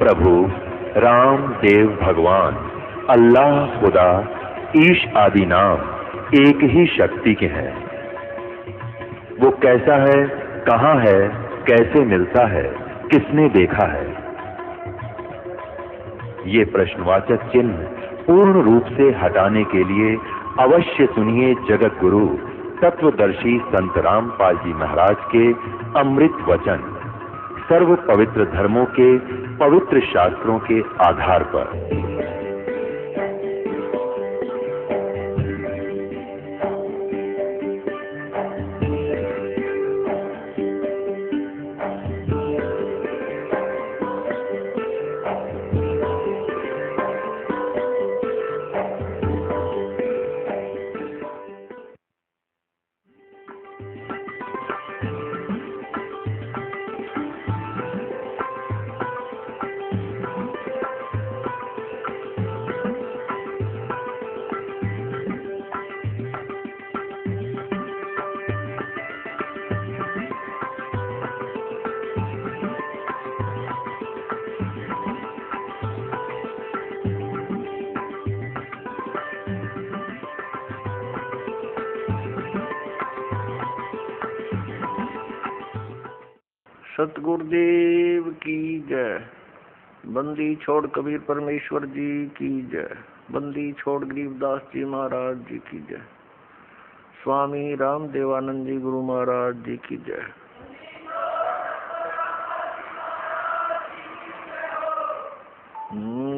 प्रभु राम देव भगवान अल्लाह खुदा ईश आदि नाम एक ही शक्ति के हैं। वो कैसा है, कहाँ है, कैसे मिलता है, किसने देखा है? ये प्रश्नवाचक चिन्ह पूर्ण रूप से हटाने के लिए अवश्य सुनिए जगत गुरु तत्वदर्शी संत रामपाल जी महाराज के अमृत वचन सर्व पवित्र धर्मों के पवित्र शास्त्रों के आधार पर। सतगुरुदेव की जय। बंदी छोड़ कबीर परमेश्वर जी की जय। बंदी छोड़ गरीबदास जी महाराज जी की जय। स्वामी राम देवानंद जी गुरु महाराज जी की जय।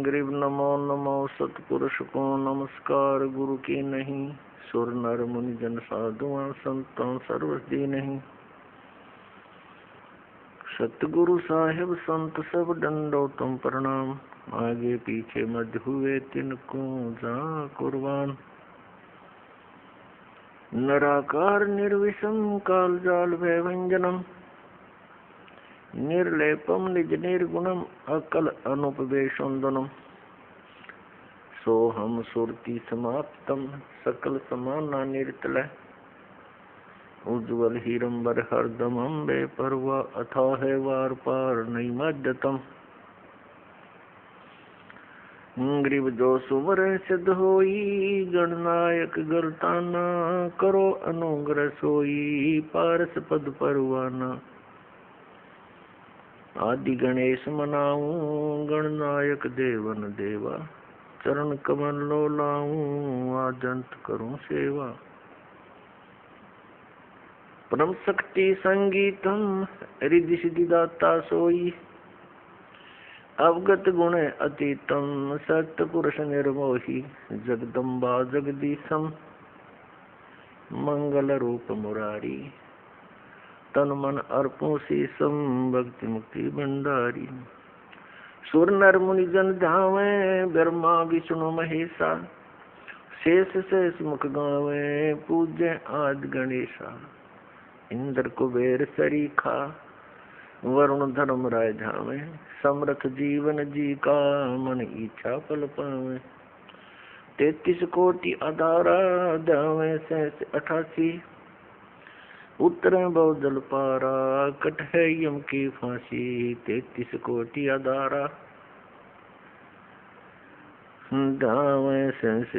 गरीब नमो नमो सतपुरुष को नमस्कार। गुरु की नहीं सुर नर मुनि जन साधुआं संतों सर्वस्दी नहीं। सतगुरु साहिब संत सब डंडो तुम प्रणाम। आगे पीछे मध्य हुए तिनको जा कुर्बान। नराकार निर्विषम काल जाल भयभंजनम। निर्लेपम निज निर्गुणम अकल अनुपवेशोन्दनम। सोहम सुरति समाप्तम सकल समाना निर्तलय। उज्ज्वल हीरंबर हरदम अम्बे परवा अथाह वार पार नहीं मध्यतम। ग्रीव जो सुवर सिद्ध होई गणनायक गलताना। करो अनुग्रह सोई पारस पद परवाना। आदि गणेश मनाऊं गणनायक देवन देवा। चरण कमल लो लाऊं आजंत करूं सेवा। परम शक्ति संगीतम रिद्धि सिद्धि दाता सोई। अवगत गुण अतीतम सत्य पुरुष निर्मोही। जगदम्बा जगदीशम मंगल रूप मुरारी। तन मन अर्पो शीसम भक्ति मुक्ति भंडारी। सुर नर मुनि जन ध्यावे ब्रह्मा विष्णु महेशा। शेष शेष मुख गावे पूज्य आदि गणेशा। इंद्र कुबेर सरीखा वरुण धर्म राय धामे। समर्थ जीवन जी का मन इच्छा फल पावे। 33 कोटि अधारा धावे 88। उत्तरे बहुजल पारा कट है यम की फांसी। 33 कोटि अधारा धावे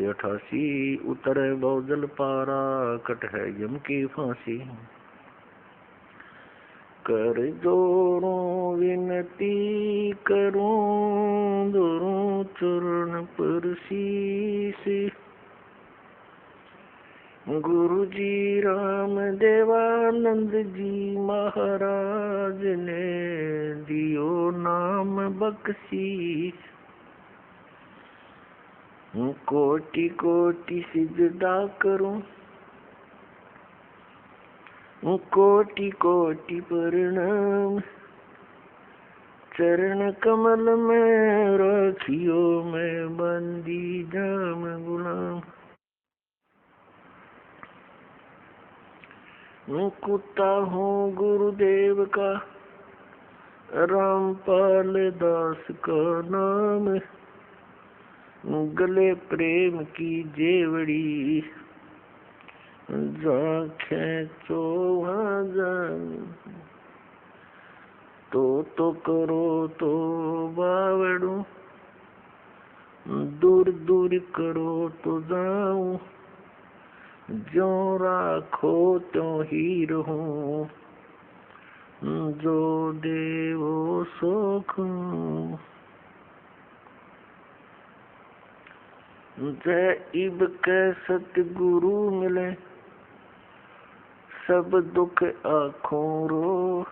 88। उत्तरे बहुजल पारा कट है यम की फांसी। कर जोरों विनती करूं दोरों चरण पर शीश। गुरु जी राम देवानंद जी महाराज ने दियो नाम बख्शीश। कोटि कोटि सिजदा करूं कोटि कोटि प्रणाम। चरण कमल में रखियो मैं बंदी जाम गुलाम। कुत्ता हूँ गुरुदेव का रामपाल दास का नाम। गले प्रेम की जेवड़ी खींचो वहाँ जान। तो करो तो बावड़ू, दूर दूर करो तो जाऊं, जो राखो त्यों ही रहूं, जो देवो सुख। जय इब के सतगुरु मिले, सब दुख आँखों रो,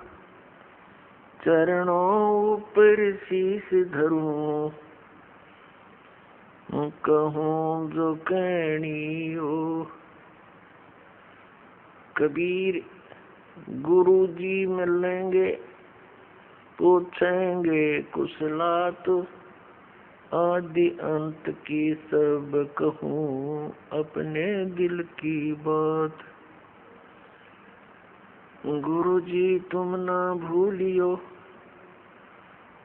चरणों पर शीश धरूं, कहूँ जो कहनी हो। कबीर गुरु जी मिलेंगे, पूछेंगे कुशलात, आदि अंत की सब कहूँ अपने दिल की बात। गुरु जी तुम ना भूलियो,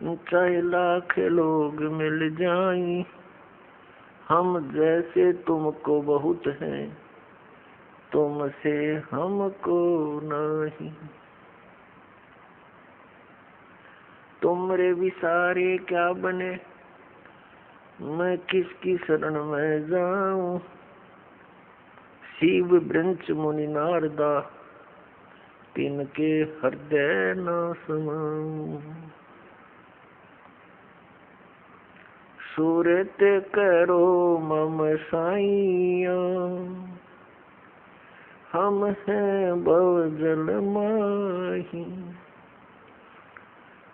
चाहे लाख लोग मिल जाएं, हम जैसे तुमको बहुत हैं, तुमसे हमको नहीं। तुमरे विसारे क्या बने, मैं किसकी शरण में जाऊं। शिव ब्रंच मुनि नारदा, तिनके हृदय न समाऊं। सूरत करो मम साइया, हम हैं भवजल माही,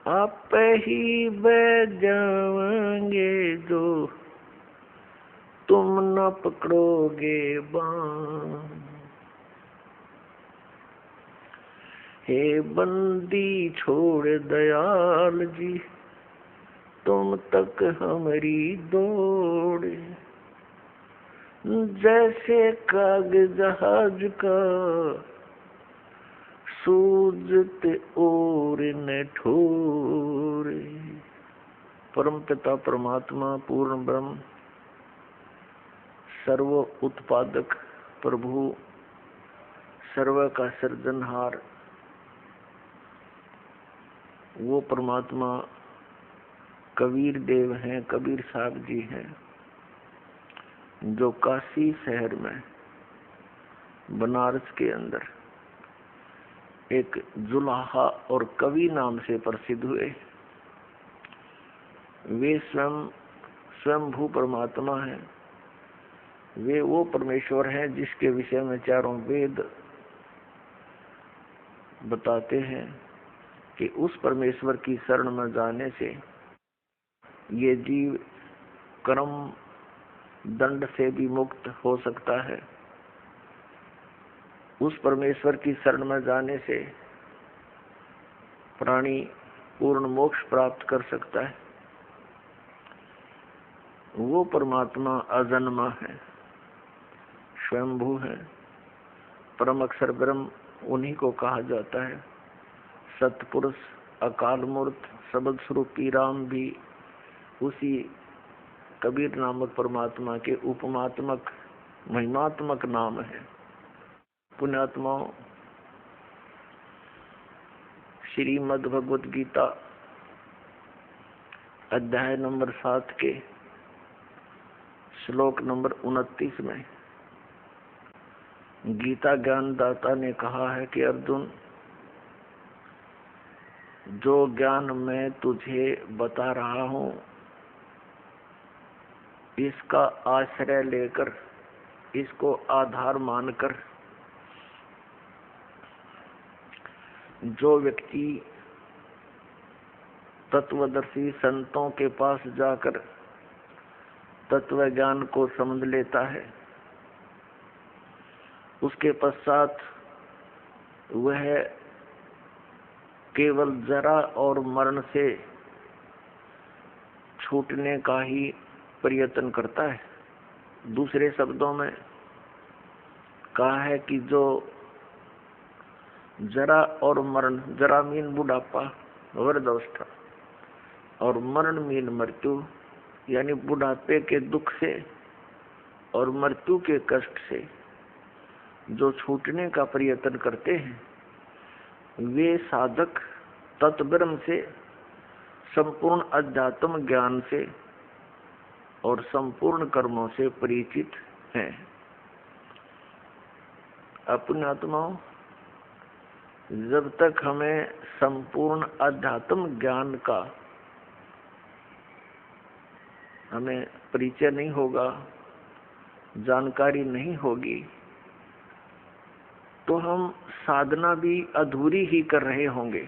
आप ही बह जाएंगे जो तुम न पकड़ोगे बाण। हे बंदी छोड़ दयाल जी, तुम तक हमारी दौड़, जैसे कागज जहाज का सूझत और न ठोर। परम पिता परमात्मा पूर्ण ब्रह्म सर्व उत्पादक प्रभु, सर्व का सृजनहार, वो परमात्मा कबीर देव हैं, कबीर साहब जी हैं, जो काशी शहर में बनारस के अंदर एक जुलाहा और कवि नाम से प्रसिद्ध हुए। वे स्वयंभू परमात्मा हैं। वे वो परमेश्वर हैं जिसके विषय में चारों वेद बताते हैं कि उस परमेश्वर की शरण में जाने से ये जीव कर्म दंड से भी मुक्त हो सकता है। उस परमेश्वर की शरण में जाने से प्राणी पूर्ण मोक्ष प्राप्त कर सकता है। वो परमात्मा अजन्मा है, स्वयंभू है, परम अक्षर ब्रह्म उन्हीं को कहा जाता है। सतपुरुष, अकाल मूर्त, शब्द स्वरूपी राम भी उसी कबीर नामक परमात्मा के उपमात्मक महिमात्मक नाम है। पुण्यात्माओं, श्रीमद् भगवत गीता अध्याय नंबर 7 के श्लोक नंबर 29 में गीता ज्ञानदाता ने कहा है कि अर्जुन, जो ज्ञान मैं तुझे बता रहा हूँ, इसका आश्रय लेकर, इसको आधार मानकर जो व्यक्ति तत्वदर्शी संतों के पास जाकर तत्व ज्ञान को समझ लेता है, उसके पश्चात वह केवल जरा और मरण से छूटने का ही प्रयत्न करता है। दूसरे शब्दों में कहा है कि जो जरा और मरण, जरा मीन बुढ़ापा वृद्धावस्था और मरण मीन मृत्यु, यानी बुढ़ापे के दुख से और मृत्यु के कष्ट से जो छूटने का प्रयत्न करते हैं, वे साधक तत्ब्रह्म से संपूर्ण अध्यात्म ज्ञान से और संपूर्ण कर्मों से परिचित हैं। अपनी आत्माओं, जब तक हमें संपूर्ण अध्यात्म ज्ञान का हमें परिचय नहीं होगा, जानकारी नहीं होगी, तो हम साधना भी अधूरी ही कर रहे होंगे।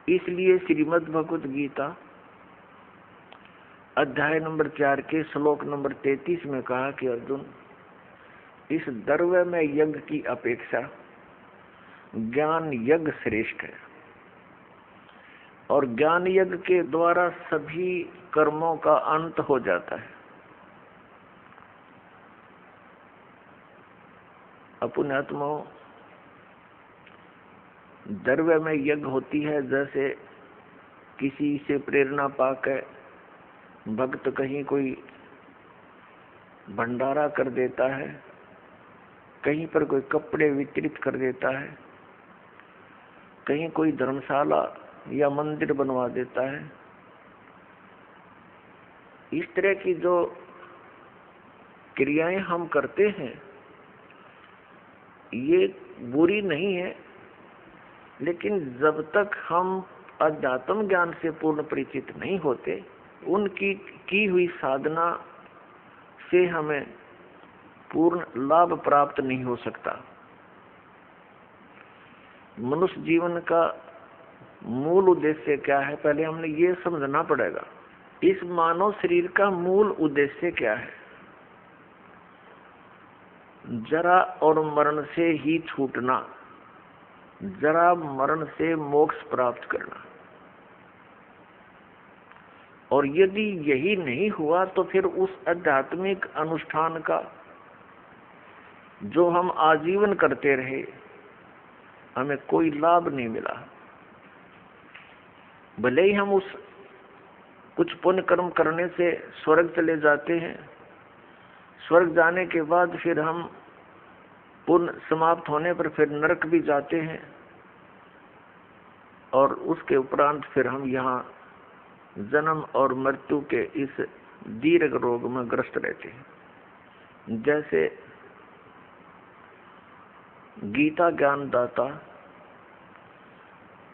इसलिए श्रीमद् भगवत गीता अध्याय नंबर 4 के श्लोक नंबर 33 में कहा कि अर्जुन, इस द्रव्य में यज्ञ की अपेक्षा ज्ञान यज्ञ श्रेष्ठ है, और ज्ञान यज्ञ के द्वारा सभी कर्मों का अंत हो जाता है। अपने आत्माओं, द्रव्य में यज्ञ होती है, जैसे किसी से प्रेरणा पाकर भक्त कहीं कोई भंडारा कर देता है, कहीं पर कोई कपड़े वितरित कर देता है, कहीं कोई धर्मशाला या मंदिर बनवा देता है। इस तरह की जो क्रियाएं हम करते हैं ये बुरी नहीं है, लेकिन जब तक हम अध्यात्म ज्ञान से पूर्ण परिचित नहीं होते, उनकी की हुई साधना से हमें पूर्ण लाभ प्राप्त नहीं हो सकता। मनुष्य जीवन का मूल उद्देश्य क्या है, पहले हमने ये समझना पड़ेगा। इस मानव शरीर का मूल उद्देश्य क्या है? जरा और मरण से ही छूटना, जरा मरण से मोक्ष प्राप्त करना। और यदि यही नहीं हुआ तो फिर उस आध्यात्मिक अनुष्ठान का जो हम आजीवन करते रहे, हमें कोई लाभ नहीं मिला। भले ही हम उस कुछ पुण्य कर्म करने से स्वर्ग चले जाते हैं, स्वर्ग जाने के बाद फिर हम पुण्य समाप्त होने पर फिर नरक भी जाते हैं, और उसके उपरांत फिर हम यहाँ जन्म और मृत्यु के इस दीर्घ रोग में ग्रस्त रहते हैं। जैसे गीता ज्ञानदाता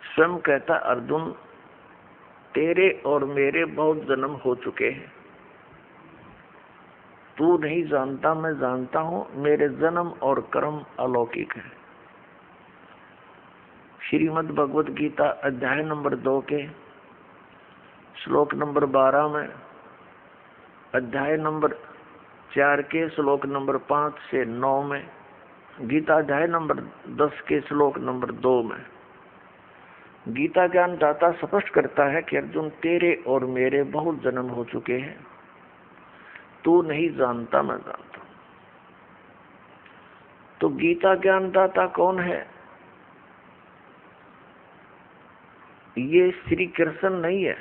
स्वयं कहता, अर्जुन तेरे और मेरे बहुत जन्म हो चुके हैं, तू नहीं जानता मैं जानता हूं, मेरे जन्म और कर्म अलौकिक है। श्रीमद् भगवत गीता अध्याय नंबर 2 के श्लोक नंबर 12 में, अध्याय नंबर 4 के श्लोक नंबर 5 से 9 में, गीता अध्याय नंबर 10 के श्लोक नंबर 2 में गीता ज्ञान दाता स्पष्ट करता है कि अर्जुन तेरे और मेरे बहुत जन्म हो चुके हैं, तू नहीं जानता मैं जानता। तो गीता ज्ञान दाता कौन है? ये श्री कृष्ण नहीं है।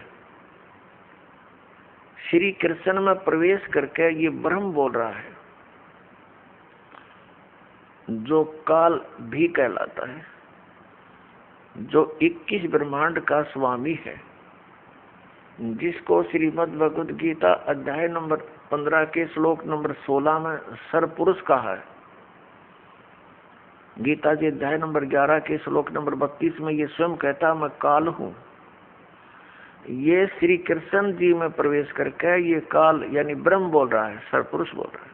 श्री कृष्ण में प्रवेश करके ये ब्रह्म बोल रहा है, जो काल भी कहलाता है, जो 21 ब्रह्मांड का स्वामी है, जिसको श्रीमद् भगवद गीता अध्याय नंबर 15 के श्लोक नंबर 16 में सरपुरुष कहा है। गीता जी अध्याय नंबर 11 के श्लोक नंबर 32 में ये स्वयं कहता, मैं काल हूँ। ये श्री कृष्ण जी में प्रवेश करके ये काल यानी ब्रह्म बोल रहा है, सरपुरुष बोल रहा है।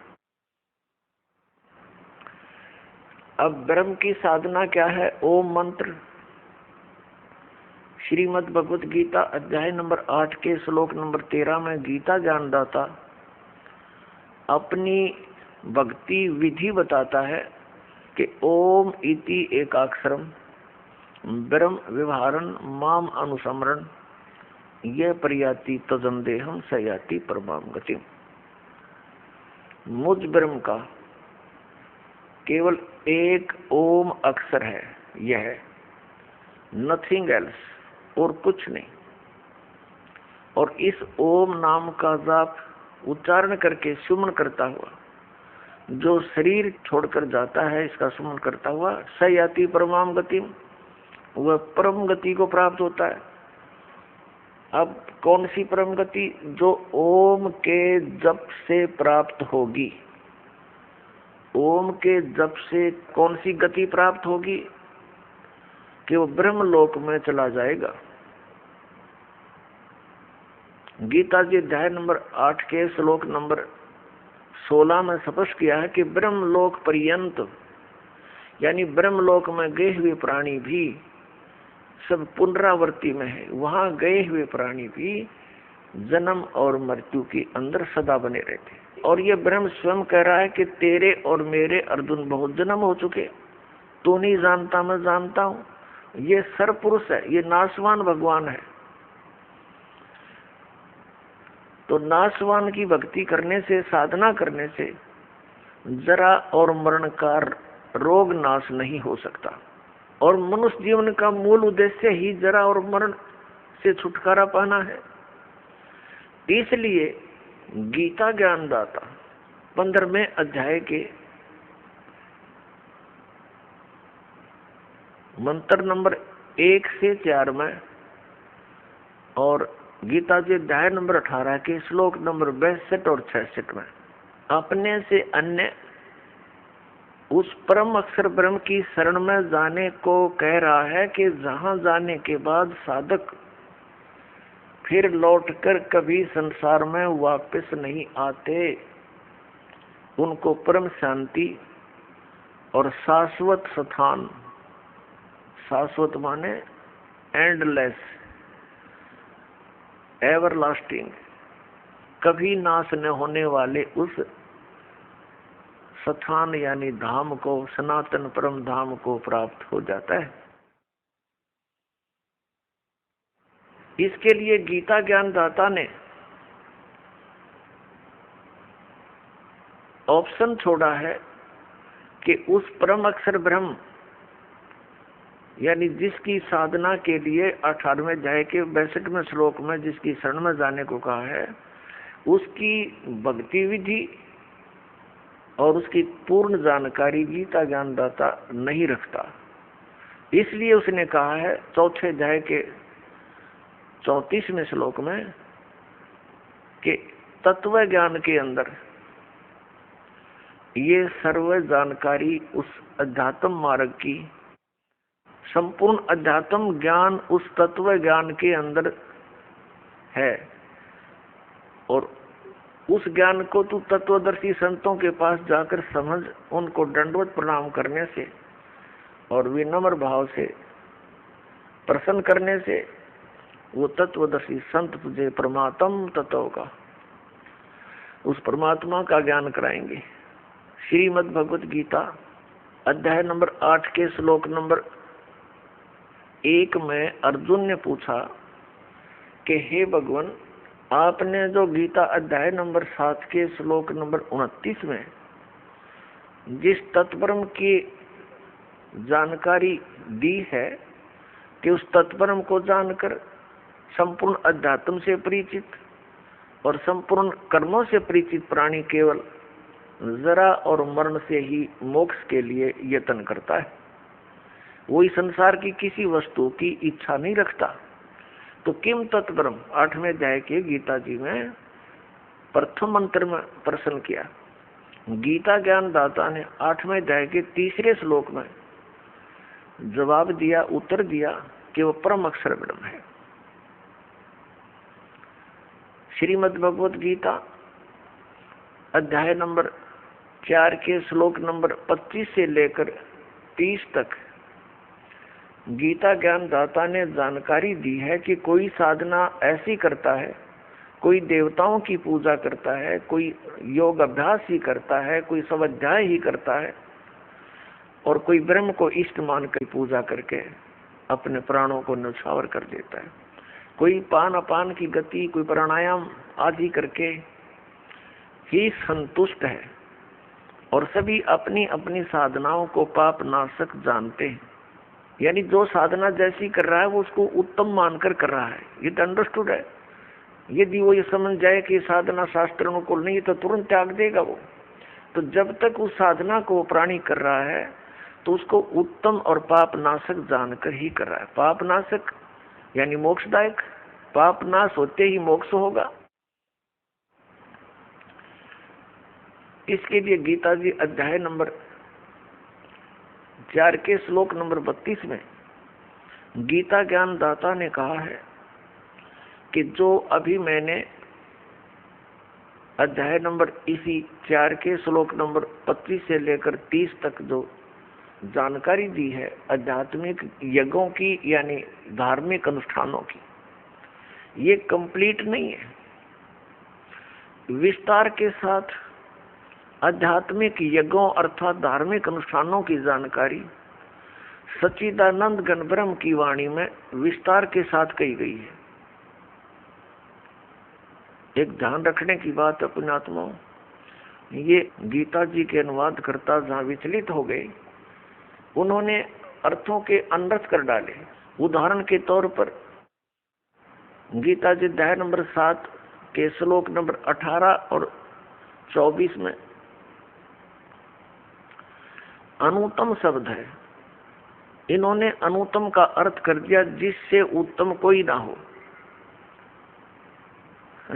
अब ब्रह्म की साधना क्या है? ओम मंत्र। श्रीमद् भगवत गीता अध्याय नंबर 8 के श्लोक नंबर 13 में गीता ज्ञानदाता अपनी भक्ति विधि बताता है कि ओम इति एकाक्षरम ब्रह्म व्यवहारन माम अनुसमरण ये प्रयाति तजम देहम सयाति परमाम गतिम। मुझ ब्रह्म का केवल एक ओम अक्षर है, यह नथिंग एल्स, और कुछ नहीं। और इस ओम नाम का जाप उच्चारण करके सुमन करता हुआ जो शरीर छोड़कर जाता है, इसका सुमन करता हुआ सयाति परमाम गतिम, वह परम गति को प्राप्त होता है। अब कौन सी परम गति? जो ओम के जप से प्राप्त होगी। ओम के जप से कौन सी गति प्राप्त होगी? कि वो ब्रह्मलोक में चला जाएगा। गीता जी अध्याय नंबर 8 के श्लोक नंबर 16 में स्पष्ट किया है कि ब्रह्मलोक पर्यंत, यानी ब्रह्मलोक में गए हुए प्राणी भी सब पुनरावृत्ति में है। वहां गए हुए प्राणी भी जन्म और मृत्यु के अंदर सदा बने रहते। और ये ब्रह्म स्वयं कह रहा है कि तेरे और मेरे अर्जुन बहुत जन्म हो चुके, तू नहीं जानता मैं जानता हूं। ये सरपुरुष है, ये नाशवान भगवान है। तो नाशवान की भक्ति करने से, साधना करने से जरा और मरण का रोग नाश नहीं हो सकता। और मनुष्य जीवन का मूल उद्देश्य ही जरा और मरण से छुटकारा पाना है। इसलिए गीता ज्ञानदाता 15वें अध्याय के मंत्र नंबर 1 से 4 में और गीता जी अध्याय नंबर 18 के श्लोक नंबर 62 और 66 में अपने से अन्य उस परम अक्षर ब्रह्म की शरण में जाने को कह रहा है कि जहां जाने के बाद साधक फिर लौटकर कभी संसार में वापस नहीं आते, उनको परम शांति और शाश्वत स्थान, शाश्वत माने एंडलेस, एवरलास्टिंग, कभी नाश न होने वाले उस स्थान यानी धाम को, सनातन परम धाम को प्राप्त हो जाता है। इसके लिए गीता ज्ञानदाता ने ऑप्शन छोड़ा है कि उस परम अक्षर ब्रह्म यानी जिसकी साधना के लिए 18वें अध्याय के 62वें श्लोक में जिसकी शरण में जाने को कहा है, उसकी भक्ति विधि और उसकी पूर्ण जानकारी गीता ज्ञानदाता नहीं रखता। इसलिए उसने कहा है 4थे अध्याय के 34वें श्लोक में कि तत्व ज्ञान के अंदर ये सर्व जानकारी उस अध्यात्म मार्ग की, संपूर्ण अध्यात्म ज्ञान उस तत्व ज्ञान के अंदर है। और उस ज्ञान को तू तत्वदर्शी संतों के पास जाकर समझ, उनको दंडवत प्रणाम करने से और विनम्र भाव से प्रसन्न करने से वो तत्वदर्शी संत तुझे परमात्म तत्व का, उस परमात्मा का ज्ञान कराएंगे। श्रीमद् भगवत गीता अध्याय नंबर 8 के श्लोक नंबर 1 में अर्जुन ने पूछा कि हे भगवान, आपने जो गीता अध्याय नंबर 7 के श्लोक नंबर 29 में जिस तत्परम की जानकारी दी है कि उस तत्परम को जानकर संपूर्ण अध्यात्म से परिचित और संपूर्ण कर्मों से परिचित प्राणी केवल जरा और मरण से ही मोक्ष के लिए यत्न करता है, वही संसार की किसी वस्तु की इच्छा नहीं रखता। तो किम तत्परम 8वें अध्याय के गीता जी में प्रथम मंत्र में प्रश्न किया। गीता ज्ञान दाता ने 8वें अध्याय के 3रे श्लोक में जवाब दिया, उत्तर दिया कि वो परम अक्षर ब्रह्म है। श्रीमद् भगवत गीता अध्याय नंबर 4 के श्लोक नंबर 25 से लेकर 30 तक गीता ज्ञान दाता ने जानकारी दी है कि कोई साधना ऐसी करता है, कोई देवताओं की पूजा करता है, कोई योग अभ्यास ही करता है, कोई स्वाध्याय ही करता है और कोई ब्रह्म को इष्ट मानकर पूजा करके अपने प्राणों को न्यौछावर कर देता है। कोई पान अपान की गति, कोई प्राणायाम आदि करके ही संतुष्ट है और सभी अपनी अपनी साधनाओं को पाप नाशक जानते हैं। यानी जो साधना जैसी कर रहा है वो उसको उत्तम मानकर कर रहा है, ये तो अंडरस्टूड है। यदि वो ये समझ जाए कि साधना शास्त्र अनुकूल नहीं तो तुरंत त्याग देगा वो। तो जब तक उस साधना को प्राणी कर रहा है तो उसको उत्तम और पाप नाशक जानकर ही कर रहा है। पाप नाशक यानी मोक्षदायक, पाप नाश होते ही मोक्ष होगा। इसके लिए गीता जी अध्याय नंबर 4 के श्लोक नंबर 32 में गीता ज्ञान दाता ने कहा है कि जो अभी मैंने अध्याय नंबर इसी 4 के श्लोक नंबर 25 से लेकर 30 तक जो जानकारी दी है आध्यात्मिक यज्ञों की यानी धार्मिक अनुष्ठानों की, ये कंप्लीट नहीं है। विस्तार के साथ आध्यात्मिक यज्ञों अर्थात धार्मिक अनुष्ठानों की जानकारी सच्चिदानंद घन ब्रह्म की वाणी में विस्तार के साथ कही गई है। एक ध्यान रखने की बात अपने आत्माओं, ये गीता जी के अनुवाद करता जहाँ विचलित हो गए, उन्होंने अर्थों के अनर्थ कर डाले। उदाहरण के तौर पर गीता जी अध्याय नंबर 7 के श्लोक नंबर 18 और 24 में अनुत्तम शब्द है, इन्होंने अनुत्तम का अर्थ कर दिया जिससे उत्तम कोई ना हो।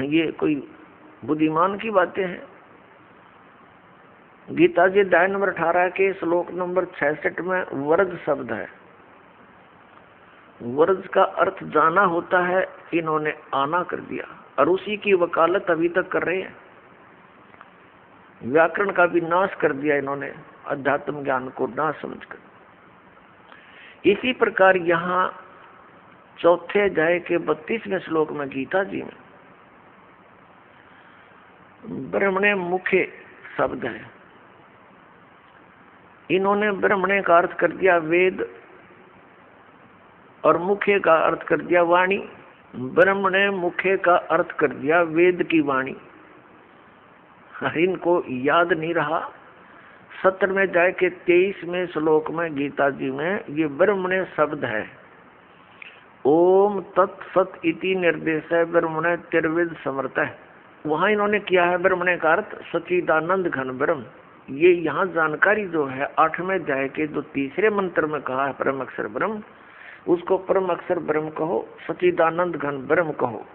ये कोई बुद्धिमान की बातें हैं। गीता जी अध्याय नंबर 18 के श्लोक नंबर 66 में वर्ज शब्द है। वर्ज का अर्थ जाना होता है, इन्होंने आना कर दिया और उसी की वकालत अभी तक कर रहे हैं। व्याकरण का भी नाश कर दिया इन्होंने अध्यात्म ज्ञान को ना समझकर। इसी प्रकार यहाँ चौथे अध्याय के 32वें श्लोक में गीता जी में ब्रह्मणे मुखे शब्द है, इन्होंने ब्रह्मणे का अर्थ कर दिया वेद और मुखे का अर्थ कर दिया वाणी। ब्रह्मणे मुखे का अर्थ कर दिया वेद की वाणी। इनको याद नहीं रहा। 17वें अध्याय के 23वें श्लोक में गीता जी में ये ब्रह्मणे शब्द है। ओम तत्सत इति निर्देश है ब्रह्मणे तिर्विद समर्थ है। वहां इन्होंने किया है ब्रह्मणे का अर्थ सच्चिदानंद घन ब्रह्म। ये यहाँ जानकारी जो है 8वें अध्याय के जो 3रे मंत्र में कहा है परम अक्षर ब्रह्म, उसको परम अक्षर ब्रह्म कहो, सच्चिदानंद घन ब्रह्म कहो।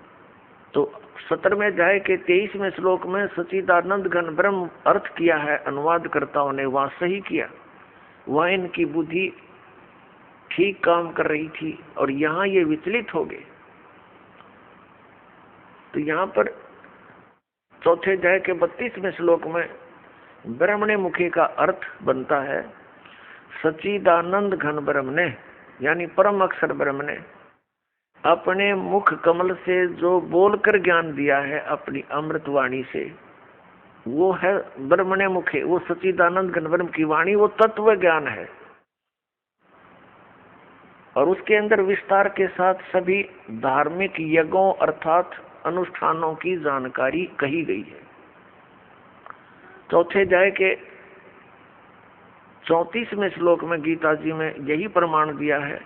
तो 17वें अध्याय के 23वें श्लोक में सच्चिदानंद घन ब्रह्म अर्थ किया है अनुवादकर्ताओं ने, वहां सही किया, वहां इनकी बुद्धि ठीक काम कर रही थी और यहाँ ये विचलित हो गए। तो यहाँ पर चौथे अध्याय के 32वें श्लोक में ब्रह्मणे मुखे का अर्थ बनता है सच्चिदानंद घन ब्रह्म ने, यानी परम अक्षर ब्रह्म ने अपने मुख कमल से जो बोलकर ज्ञान दिया है अपनी अमृत वाणी से, वो है ब्रह्मणे मुखे, वो सच्चिदानंद घन ब्रह्म की वाणी, वो तत्व ज्ञान है। और उसके अंदर विस्तार के साथ सभी धार्मिक यज्ञों अर्थात अनुष्ठानों की जानकारी कही गई है। चौथे अध्याय के 34वें श्लोक में गीता जी में यही प्रमाण दिया है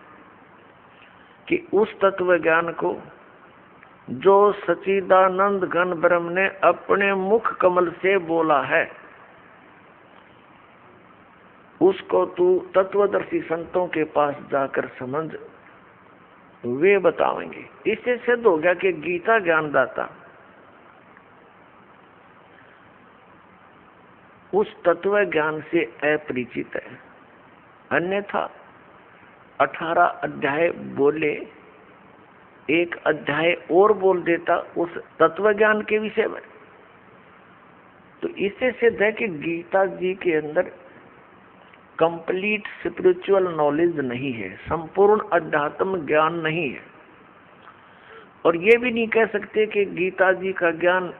कि उस तत्व ज्ञान को जो सच्चिदानंद घन ब्रह्म ने अपने मुख कमल से बोला है, उसको तू तत्वदर्शी संतों के पास जाकर समझ, वे बताएंगे। इससे सिद्ध हो गया कि गीता ज्ञानदाता उस तत्व ज्ञान से अपरिचित है। अन्यथा 18 अध्याय बोले, एक अध्याय और बोल देता उस तत्व ज्ञान के विषय में। तो इससे सिद्ध है कि गीता जी के अंदर कंप्लीट स्पिरिचुअल नॉलेज नहीं है, संपूर्ण अध्यात्म ज्ञान नहीं है। और ये भी नहीं कह सकते कि गीता जी का ज्ञान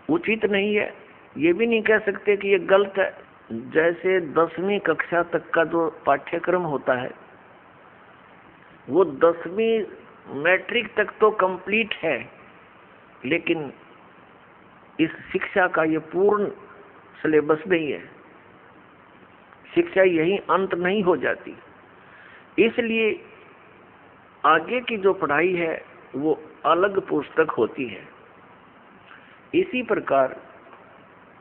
उचित नहीं है, ये भी नहीं कह सकते कि ये गलत है। जैसे 10वीं कक्षा तक का जो पाठ्यक्रम होता है, वो 10वीं मैट्रिक तक तो कंप्लीट है, लेकिन इस शिक्षा का ये पूर्ण सिलेबस नहीं है। शिक्षा यही अंत नहीं हो जाती, इसलिए आगे की जो पढ़ाई है वो अलग पुस्तक होती है। इसी प्रकार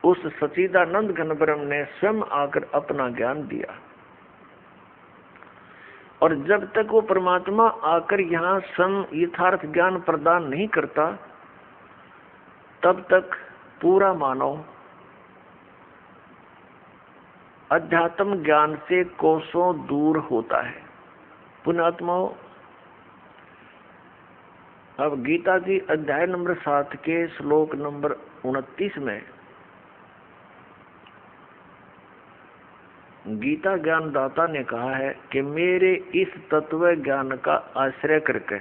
उस सच्चिदानंद घन ब्रह्म ने स्वयं आकर अपना ज्ञान दिया। और जब तक वो परमात्मा आकर यहाँ स्वयं यथार्थ ज्ञान प्रदान नहीं करता, तब तक पूरा मानव अध्यात्म ज्ञान से कोसों दूर होता है। पुण्यात्माओं, अब गीता जी अध्याय नंबर 7 के श्लोक नंबर 29 में गीता ज्ञानदाता ने कहा है कि मेरे इस तत्व ज्ञान का आश्रय करके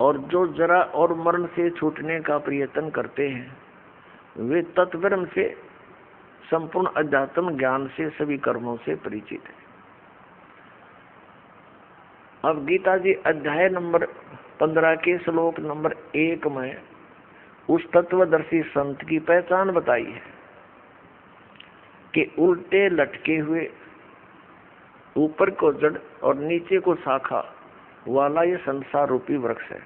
और जो जरा और मरण से छूटने का प्रयत्न करते हैं वे तत्वब्रह्म से संपूर्ण अध्यात्म ज्ञान से सभी कर्मों से परिचित है। अब गीता जी अध्याय नंबर 15 के श्लोक नंबर 1 में उस तत्वदर्शी संत की पहचान बताई है कि उल्टे लटके हुए, ऊपर को जड़ और नीचे को शाखा वाला ये संसार रूपी वृक्ष है।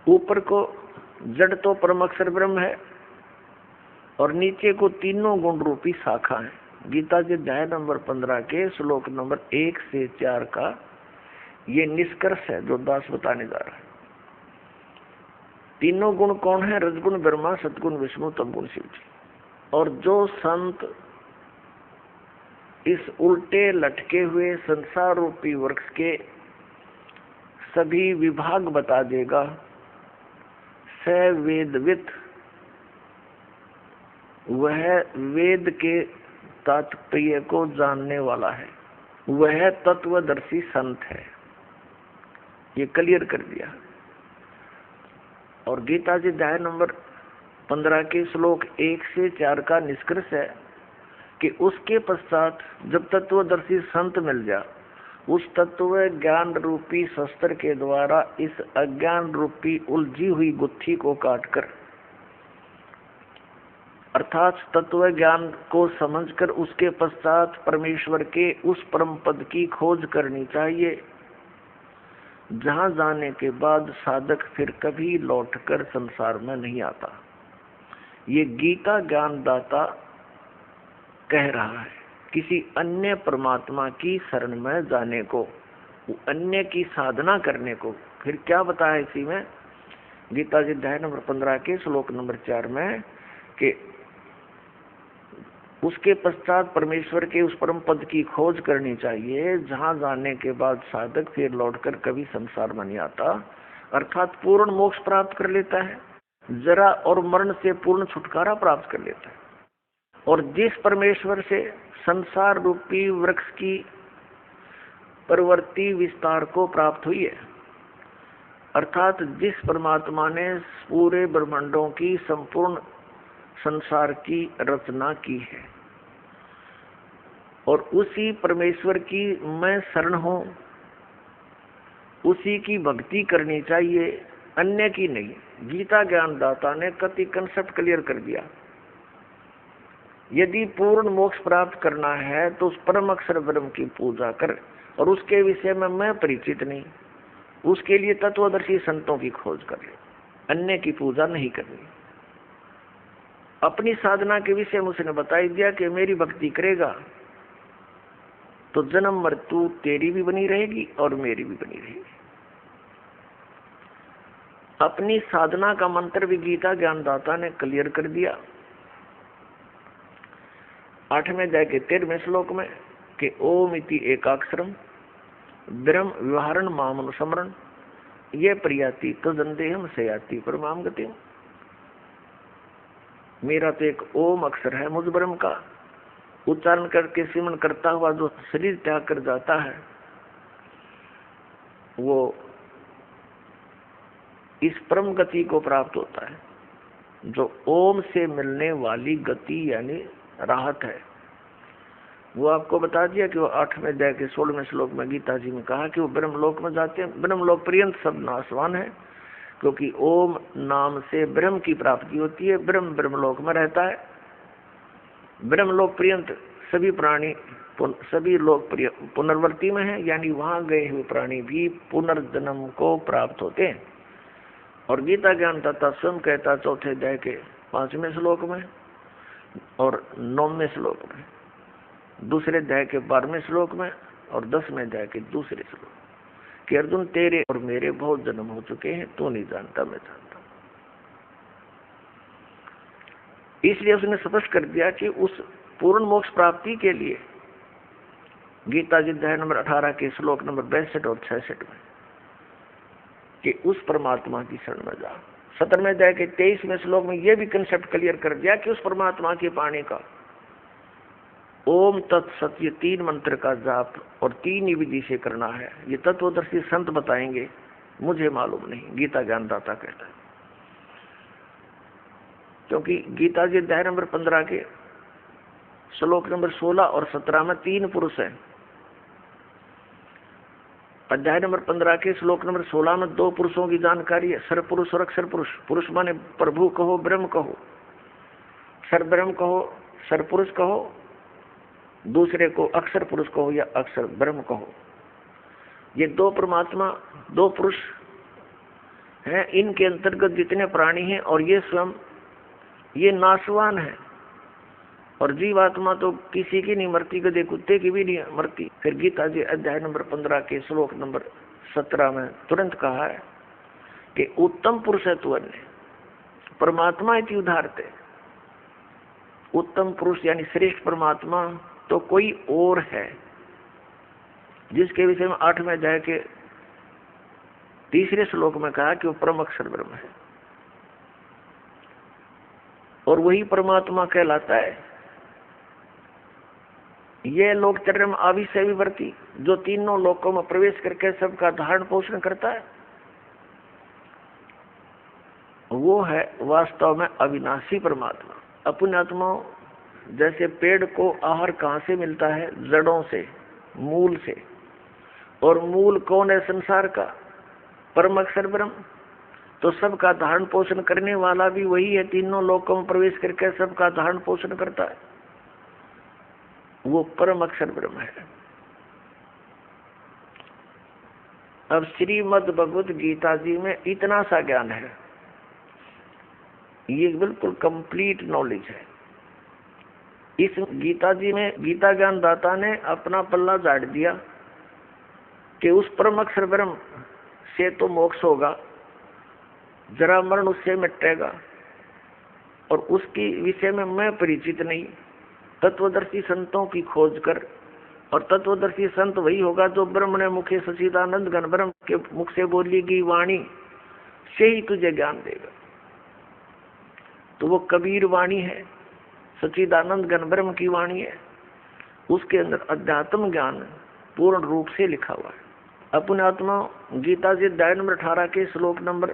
ऊपर को जड़ तो परम अक्षर ब्रह्म है और नीचे को तीनों गुण रूपी शाखा है। गीता जी अध्याय नंबर 15 के श्लोक नंबर 1 से 4 का ये निष्कर्ष है जो दास बताने जा रहा है। तीनों गुण कौन है? रजगुण ब्रह्मा, सतगुण विष्णु, तमगुण शिव जी। और जो संत इस उल्टे लटके हुए संसार रूपी वृक्ष के सभी विभाग बता देगा, स वेदविद, वह वेद के तात्पर्य को जानने वाला है, वह तत्वदर्शी संत है। ये क्लियर कर दिया। और गीता जी अध्याय नंबर 15 के श्लोक 1 से 4 का निष्कर्ष है कि उसके पश्चात जब तत्वदर्शी संत मिल जा, उस तत्व ज्ञान रूपी शस्त्र के द्वारा इस अज्ञान रूपी उलझी हुई गुत्थी को काटकर, अर्थात तत्व ज्ञान को समझकर उसके पश्चात परमेश्वर के उस परम पद की खोज करनी चाहिए, जहां जाने के बाद साधक फिर कभी लौटकर संसार में नहीं आता। ये गीता ज्ञानदाता कह रहा है। किसी अन्य परमात्मा की शरण में जाने को, अन्य की साधना करने को, फिर क्या बताया इसी में गीता जी अध्याय नंबर 15 के श्लोक नंबर 4 में कि उसके पश्चात परमेश्वर के उस परम पद की खोज करनी चाहिए, जहां जाने के बाद साधक फिर लौटकर कभी संसार में नहीं आता, अर्थात पूर्ण मोक्ष प्राप्त कर लेता है, जरा और मरण से पूर्ण छुटकारा प्राप्त कर लेता है। और जिस परमेश्वर से संसार रूपी वृक्ष की प्रवृत्ति विस्तार को प्राप्त हुई है, अर्थात जिस परमात्मा ने पूरे ब्रह्मांडों की संपूर्ण संसार की रचना की है, और उसी परमेश्वर की मैं शरण हूं, उसी की भक्ति करनी चाहिए, अन्य की नहीं। गीता ज्ञानदाता ने कति कंसेप्ट क्लियर कर दिया। यदि पूर्ण मोक्ष प्राप्त करना है तो उस परम अक्षर ब्रह्म की पूजा कर, और उसके विषय में मैं परिचित नहीं, उसके लिए तत्वदर्शी संतों की खोज कर ले, अन्य की पूजा नहीं करनी। अपनी साधना के विषय में उसने बता ही दिया कि मेरी भक्ति करेगा तो जन्म मृत्यु तेरी भी बनी रहेगी और मेरी भी बनी रहेगी। अपनी साधना का मंत्र भी गीता ज्ञानदाता ने क्लियर कर दिया 8वें अध्याय के 13वें श्लोक में कि ओम इति एकाक्षरम ब्रह्म व्यवहारण मामनुस्मरण ये प्रियाति तदंदेहम सयाति परमाम गति। मेरा तो एक ओम अक्षर है, मुझ ब्रह्म का उच्चारण करके सिमरन करता हुआ जो शरीर त्याग कर जाता है, वो इस परम गति को प्राप्त होता है जो ओम से मिलने वाली गति यानी राहत है। वो आपको बता दिया कि वो 8वें अध्याय के 16वें श्लोक में गीता जी में कहा कि वो ब्रह्मलोक में जाते हैं। ब्रह्मलोक पर्यंत सब नाशवान है, क्योंकि ओम नाम से ब्रह्म की प्राप्ति होती है। ब्रह्म ब्रह्मलोक में रहता है। ब्रह्मलोक पर्यंत सभी प्राणी सभी लोग पुनर्वर्ती में है, यानी वहां गए हुए प्राणी भी पुनर्जन्म को प्राप्त होते हैं। और गीता ज्ञानदाता स्वयं कहता चौथे अध्याय के 5वें श्लोक में और 9वें श्लोक में, दूसरे अध्याय के 12वें श्लोक में और 10वें अध्याय के दूसरे श्लोक कि अर्जुन तेरे और मेरे बहुत जन्म हो चुके हैं, तू नहीं जानता, मैं जानता। इसलिए उसने स्पष्ट कर दिया कि उस पूर्ण मोक्ष प्राप्ति के लिए गीता जी अध्याय नंबर 18 के श्लोक नंबर 62 और 66 में कि उस परमात्मा की शरण में जा। 17वें अध्याय के 23वें श्लोक में यह भी कंसेप्ट क्लियर कर दिया कि उस परमात्मा की वाणी का ओम तत्सत, ये 3 मंत्र का जाप और 3 ही विधि से करना है। ये तत्वदर्शी संत बताएंगे, मुझे मालूम नहीं, गीता ज्ञानदाता कहता है। क्योंकि गीता जी अध्याय नंबर 15 के श्लोक नंबर 16 और 17 में 3 पुरुष हैं। अध्याय नंबर 15 के श्लोक नंबर 16 में 2 पुरुषों की जानकारी है, सर पुरुष और अक्षर पुरुष। पुरुष माने प्रभु कहो, ब्रह्म कहो, सर ब्रह्म कहो, सर पुरुष कहो, दूसरे को अक्षर पुरुष कहो या अक्षर ब्रह्म कहो। ये 2 परमात्मा, 2 पुरुष हैं। इनके अंतर्गत जितने प्राणी हैं और ये स्वयं ये नाशवान है। और जीवात्मा तो किसी की नहीं मरती, गधे कुत्ते की भी नहीं मरती। फिर गीता जी अध्याय नंबर 15 के श्लोक नंबर 17 में तुरंत कहा है कि उत्तम पुरुष है तू अन्य परमात्मा इति उदाहरते। उत्तम पुरुष यानी श्रेष्ठ परमात्मा तो कोई और है, जिसके विषय में 8वें अध्याय के 3रे श्लोक में कहा कि वो परम अक्षर ब्रह्म है और वही परमात्मा कहलाता है। ये लोकचर्या में आविषय विवर्ती, जो तीनों लोकों में प्रवेश करके सबका धारण पोषण करता है, वो है वास्तव में अविनाशी परमात्मा। अपने आत्माओं जैसे पेड़ को आहार कहाँ से मिलता है? जड़ों से, मूल से। और मूल कौन है संसार का? परम अक्षर ब्रह्म। तो सबका धारण पोषण करने वाला भी वही है, तीनों लोकों में प्रवेश करके सबका धारण पोषण करता है, वो परम अक्षर ब्रह्म है। अब श्रीमद् भगवत गीता जी में इतना सा ज्ञान है, ये बिल्कुल कंप्लीट नॉलेज है। इस गीता जी में गीता ज्ञान दाता ने अपना पल्ला झाड़ दिया कि उस परम अक्षर ब्रह्म से तो मोक्ष होगा, जरा मरण उससे मिटेगा, और उसकी विषय में मैं परिचित नहीं। तत्वदर्शी संतों की खोज कर, और तत्वदर्शी संत वही होगा जो ब्रह्म ने मुखे सच्चिदानंद घन ब्रह्म के मुख से बोली गई वाणी से ही तुझे ज्ञान देगा। तो वो कबीर वाणी है, सच्चिदानंद घन ब्रह्म की वाणी है, उसके अंदर अध्यात्म ज्ञान पूर्ण रूप से लिखा हुआ है। अपने आत्मा गीता जी अध्याय नंबर 18 के श्लोक नंबर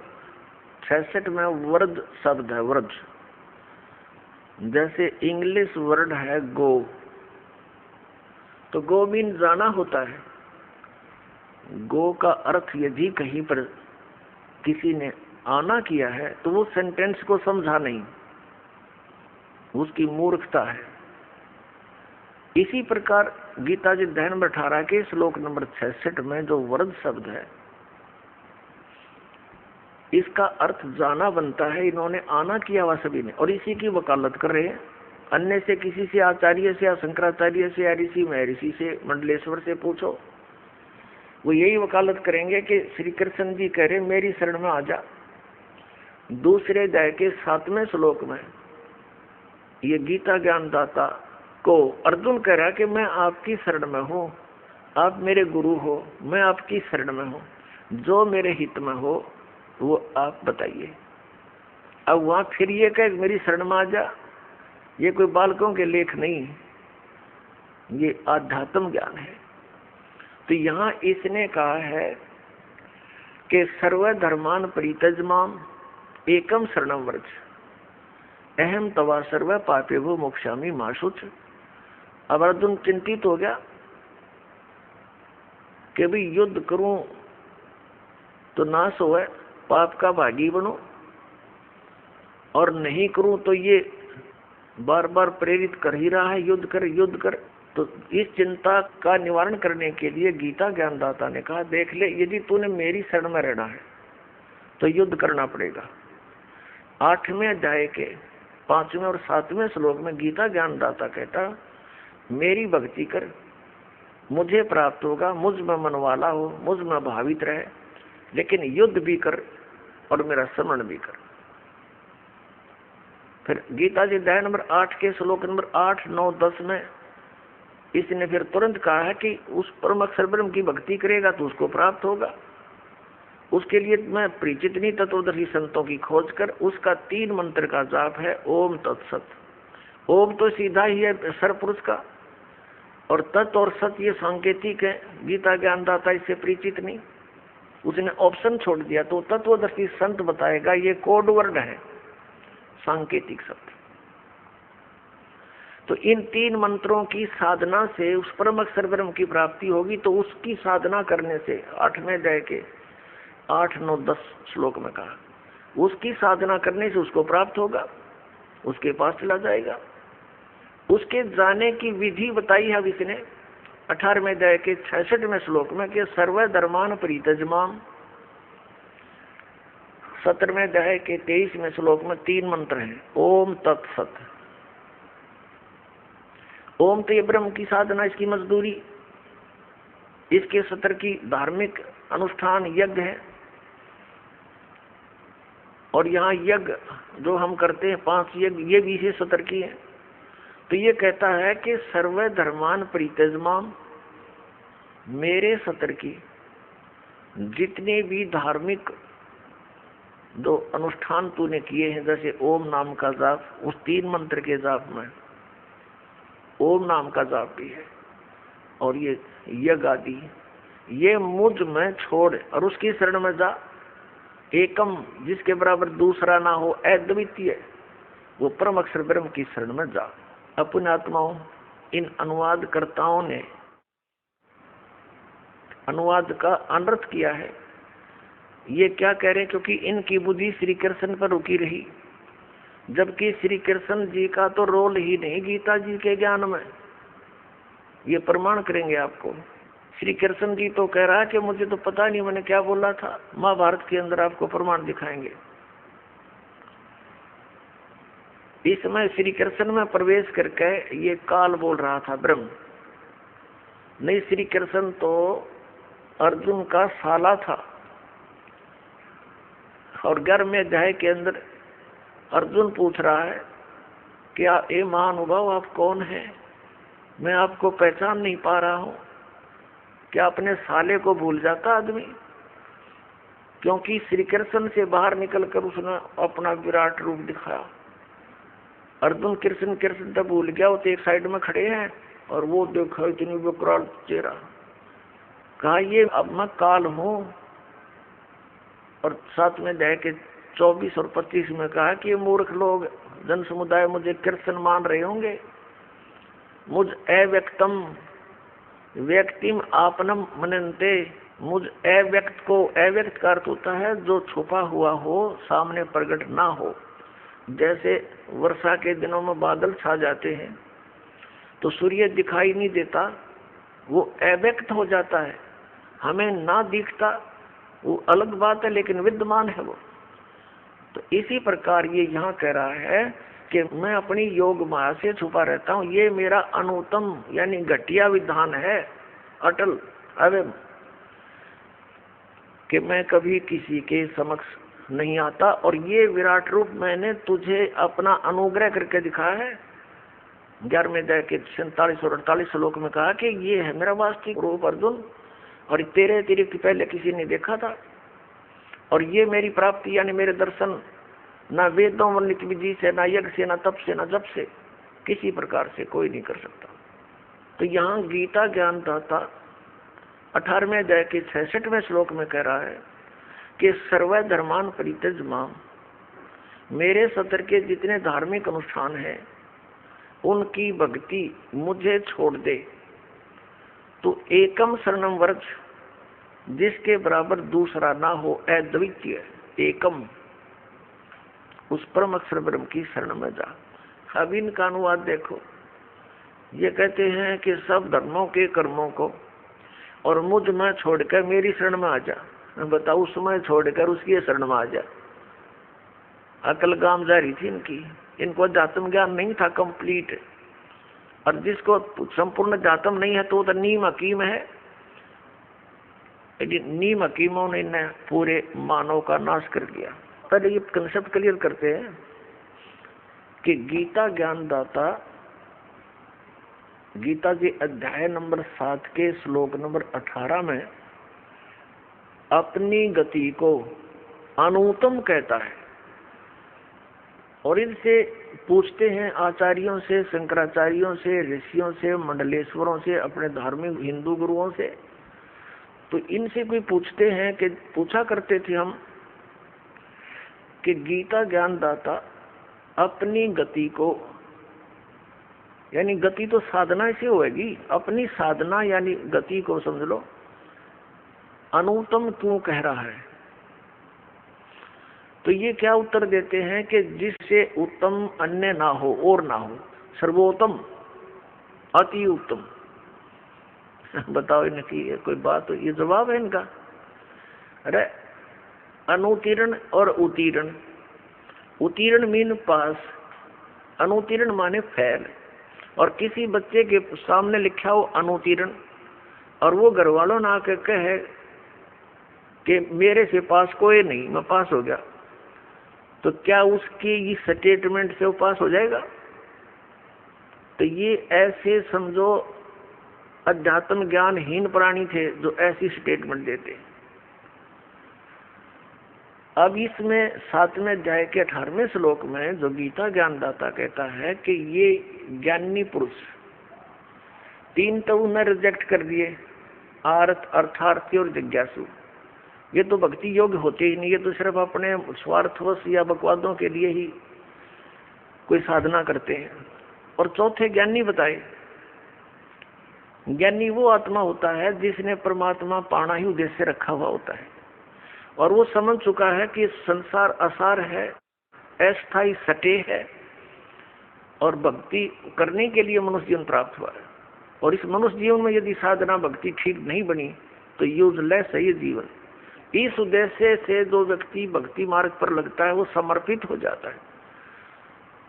66 में वर्ड शब्द है। वर्ड जैसे इंग्लिश वर्ड है गो, तो गो मीन जाना होता है। गो का अर्थ यदि कहीं पर किसी ने आना किया है तो वो सेंटेंस को समझा नहीं, उसकी मूर्खता है। इसी प्रकार गीता जी अध्याय नंबर 18 के श्लोक नंबर 66 में जो वर्ड शब्द है, इसका अर्थ जाना बनता है। इन्होंने आना किया हुआ सभी ने, और इसी की वकालत कर रहे हैं। अन्य से, किसी से, आचार्य से या शंकराचार्य से या ऋषि महर्षि से, मंडलेश्वर से पूछो, वो यही वकालत करेंगे कि श्री कृष्ण जी कह रहे मेरी शरण में आ जा। दूसरे अध्याय के 7वें श्लोक में ये गीता ज्ञानदाता को अर्जुन कह रहा कि मैं आपकी शरण में हूँ, आप मेरे गुरु हो, मैं आपकी शरण में हूँ, जो मेरे हित में हो वो आप बताइए। अब वहां फिर ये कहे मेरी शरण में आ जा, ये कोई बालकों के लेख नहीं, ये आध्यात्म ज्ञान है। तो यहाँ इसने कहा है कि सर्वधर्मान परित्यज्यमाम एकम शरणम व्रज अहम तवा सर्व पापेभ्यो मोक्षामि मा शुच। अब अर्जुन चिंतित हो गया कि भाई युद्ध करूं तो नाश होए, पाप का भागी बनो, और नहीं करूं तो ये बार बार प्रेरित कर ही रहा है युद्ध कर युद्ध कर। तो इस चिंता का निवारण करने के लिए गीता ज्ञानदाता ने कहा देख ले, यदि तूने मेरी शरण में रहना है तो युद्ध करना पड़ेगा। 8वें अध्याय के 5वें और 7वें श्लोक में गीता ज्ञानदाता कहता, मेरी भक्ति कर, मुझे प्राप्त होगा, मुझ में मन वाला हो, मुझ में भावित रहे, लेकिन युद्ध भी कर और मेरा स्मरण भी कर। फिर गीता जी अध्याय नंबर 8 के श्लोक नंबर 8, 9, 10 में इसने फिर तुरंत कहा है कि उस परम अक्षर ब्रह्म की भक्ति करेगा तो उसको प्राप्त होगा। उसके लिए मैं परिचित नहीं तत्वदर्शी संतों की खोज कर उसका 3 मंत्र का जाप है, ओम तत्सत। ओम तो सीधा ही है सरपुरुष का, और तत् और सत ये सांकेतिक है। गीता ज्ञानदाता इससे परिचित नहीं, उसने ऑप्शन छोड़ दिया। तो तत्वदर्शी संत बताएगा ये कोड वर्ड है, सांकेतिक शब्द। तो इन 3 मंत्रों की साधना से उस परम अक्षर ब्रह्म की प्राप्ति होगी। तो उसकी साधना करने से 8वें अध्याय के 8, 9, 10 श्लोक में कहा, उसकी साधना करने से उसको प्राप्त होगा, उसके पास चला जाएगा। उसके जाने की विधि बताई है इसने 18वें अध्याय के 66वें श्लोक में कि सर्व धर्मान परित्यज्यमाम। 17वें अध्याय के 23वें श्लोक में 3 मंत्र हैं, ओम तत्सत। ओम तो ये ब्रह्म की साधना, इसकी मजदूरी, इसके सत्र की धार्मिक अनुष्ठान यज्ञ है। और यहाँ यज्ञ जो हम करते हैं 5 यज्ञ, ये भी इसी सत्र की है। तो ये कहता है कि सर्व धर्मान परित्यज्यमाम, मेरे सत्र की जितने भी धार्मिक जो अनुष्ठान तूने किए हैं, जैसे ओम नाम का जाप, उस 3 मंत्र के जाप में ओम नाम का जाप भी है, और ये यज्ञ आदि, ये मुझ में छोड़ और उसकी शरण में जा। एकम, जिसके बराबर दूसरा ना हो, अद्वितीय, वो परम अक्षर ब्रह्म की शरण में जा। अपने आत्माओं, इन अनुवादकर्ताओं ने अनुवाद का अनर्थ किया है। ये क्या कह रहे हैं? क्योंकि इनकी बुद्धि श्री कृष्ण पर रुकी रही, जबकि श्री कृष्ण जी का तो रोल ही नहीं गीता जी के ज्ञान में। ये प्रमाण करेंगे आपको। श्री कृष्ण जी तो कह रहा है कि मुझे तो पता नहीं मैंने क्या बोला था। महाभारत के अंदर आपको प्रमाण दिखाएंगे। इस समय श्री कृष्ण में प्रवेश करके ये काल बोल रहा था ब्रह्म। नहीं, श्री कृष्ण तो अर्जुन का साला था। और 11वें अध्याय के अंदर अर्जुन पूछ रहा है कि ए महानुभाव, आप कौन हैं? मैं आपको पहचान नहीं पा रहा हूं। क्या अपने साले को भूल जाता आदमी? क्योंकि श्री कृष्ण से बाहर निकलकर उसने अपना विराट रूप दिखाया। अर्जुन कृष्ण कृष्ण तो भूल गया, वो तो एक साइड में खड़े हैं और वो देखा इतनी विकराल चेहरा। कहा ये अब मैं काल हूं। और 7वें अध्याय के 24 और 25 में कहा कि ये मूर्ख लोग, जन समुदाय मुझे कृष्ण मान रहे होंगे। मुझ अव्यक्तम व्यक्तिम आपनम मनन्ते, मुझ अव्यक्त को, अव्यक्त का अर्थ होता है जो छुपा हुआ हो, सामने प्रकट ना हो। जैसे वर्षा के दिनों में बादल छा जाते हैं तो सूर्य दिखाई नहीं देता, वो अव्यक्त हो जाता है, हमें ना दिखता, वो अलग बात है, लेकिन विद्यमान है वो। तो इसी प्रकार ये यहाँ कह रहा है कि मैं अपनी योग माया से छुपा रहता हूँ। ये मेरा अनुत्तम यानी घटिया विधान है, अटल अवयव, कि मैं कभी किसी के समक्ष नहीं आता। और ये विराट रूप मैंने तुझे अपना अनुग्रह करके दिखाया है। 11वें अध्याय के 47 और 48 श्लोक में कहा कि ये है मेरा वास्तविक रूप अर्जुन, और तेरे अतिरिक्त पहले किसी ने देखा था। और ये मेरी प्राप्ति यानी मेरे दर्शन ना वेदों वर्णित विधि से, ना यज्ञ से, ना तप से, ना जप से, किसी प्रकार से कोई नहीं कर सकता। तो यहाँ गीता ज्ञानदाता 18वें अध्याय के 66वें श्लोक में कह रहा है कि सर्व धर्मान परित्यज्यमाम, मेरे सत्र के जितने धार्मिक अनुष्ठान हैं उनकी भक्ति मुझे छोड़ दे। तो एकम शरणम व्रज, जिसके बराबर दूसरा ना हो, अद्वितीय एकम, उस परम अक्षर ब्रह्म की शरण में जा। अब इनका अनुवाद देखो। ये कहते हैं कि सब धर्मों के कर्मों को और मुझ में छोड़कर मेरी शरण में आ जा। बताओ उस समय छोड़कर उसकी शरण में आ जा। अकल गाम जा रही थी इनकी, इनको अध्यात्म ज्ञान नहीं था कंप्लीट। और जिसको संपूर्ण अध्यात्म नहीं है तो नीम हकीम है। नीम हकीमों ने पूरे मानव का नाश कर दिया। पहले ये कंसेप्ट क्लियर करते हैं कि गीता ज्ञानदाता गीता जी अध्याय नंबर 7 के श्लोक नंबर 18 में अपनी गति को अनुत्तम कहता है। और इनसे पूछते हैं आचार्यों से, शंकराचार्यों से, ऋषियों से, मंडलेश्वरों से, अपने धार्मिक हिंदू गुरुओं से, तो इनसे कोई पूछते हैं कि पूछा करते थे हम कि गीता ज्ञानदाता अपनी गति को, यानी गति तो साधना से होगी, अपनी साधना यानी गति को समझ लो, अनुत्तम क्यों कह रहा है। तो ये क्या उत्तर देते हैं कि जिससे उत्तम अन्य ना हो और ना हो, सर्वोत्तम अति उत्तम। बताओ इनकी कोई बात हो, ये जवाब है इनका। अरे अनुतीर्ण और उत्तीर्ण, उत्तीर्ण मीन पास, अनुतीर्ण माने फेल। और किसी बच्चे के सामने लिखा हो अनुतीर्ण और वो घर वालों ना आके कहे कि मेरे से पास कोई नहीं, मैं पास हो गया, तो क्या उसकी इस स्टेटमेंट से वो पास हो जाएगा? तो ये ऐसे समझो अध्यात्म ज्ञानहीन प्राणी थे जो ऐसी स्टेटमेंट देते। अब इसमें 7वें अध्याय के 18वें श्लोक में जो गीता ज्ञानदाता कहता है कि ये ज्ञानी पुरुष 3 तो उन्हें रिजेक्ट कर दिए, आर्थ, अर्थार्थी और जिज्ञासु। ये तो भक्ति योग्य होते ही नहीं, ये तो सिर्फ अपने स्वार्थवश या बकवादों के लिए ही कोई साधना करते हैं। और चौथे ज्ञानी बताए, ज्ञानी वो आत्मा होता है जिसने परमात्मा पाना ही उद्देश्य रखा हुआ होता है और वो समझ चुका है कि संसार असार है, अस्थायी सटे है और भक्ति करने के लिए मनुष्य जीवन प्राप्त हुआ है। और इस मनुष्य जीवन में यदि साधना भक्ति ठीक नहीं बनी तो यूजलेस है ये जीवन। इस उद्देश्य से जो व्यक्ति भक्ति मार्ग पर लगता है वो समर्पित हो जाता है।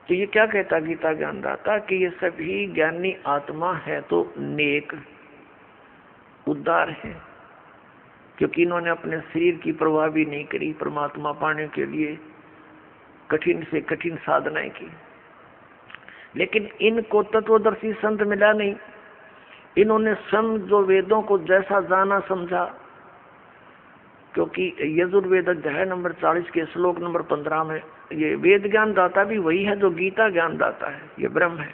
तो ये क्या कहता गीता ज्ञानदाता कि ये सभी ज्ञानी आत्मा है तो नेक उद्धार है, क्योंकि इन्होंने अपने शरीर की परवाह भी नहीं करी, परमात्मा पाने के लिए कठिन से कठिन साधनाएं की। लेकिन इनको तत्वदर्शी संत मिला नहीं। इन्होंने स्वयं जो वेदों को जैसा जाना समझा, क्योंकि यजुर्वेद अध्याय नंबर 40 के श्लोक नंबर 15 में ये वेद ज्ञान दाता भी वही है जो गीता ज्ञान दाता है, ये ब्रह्म है।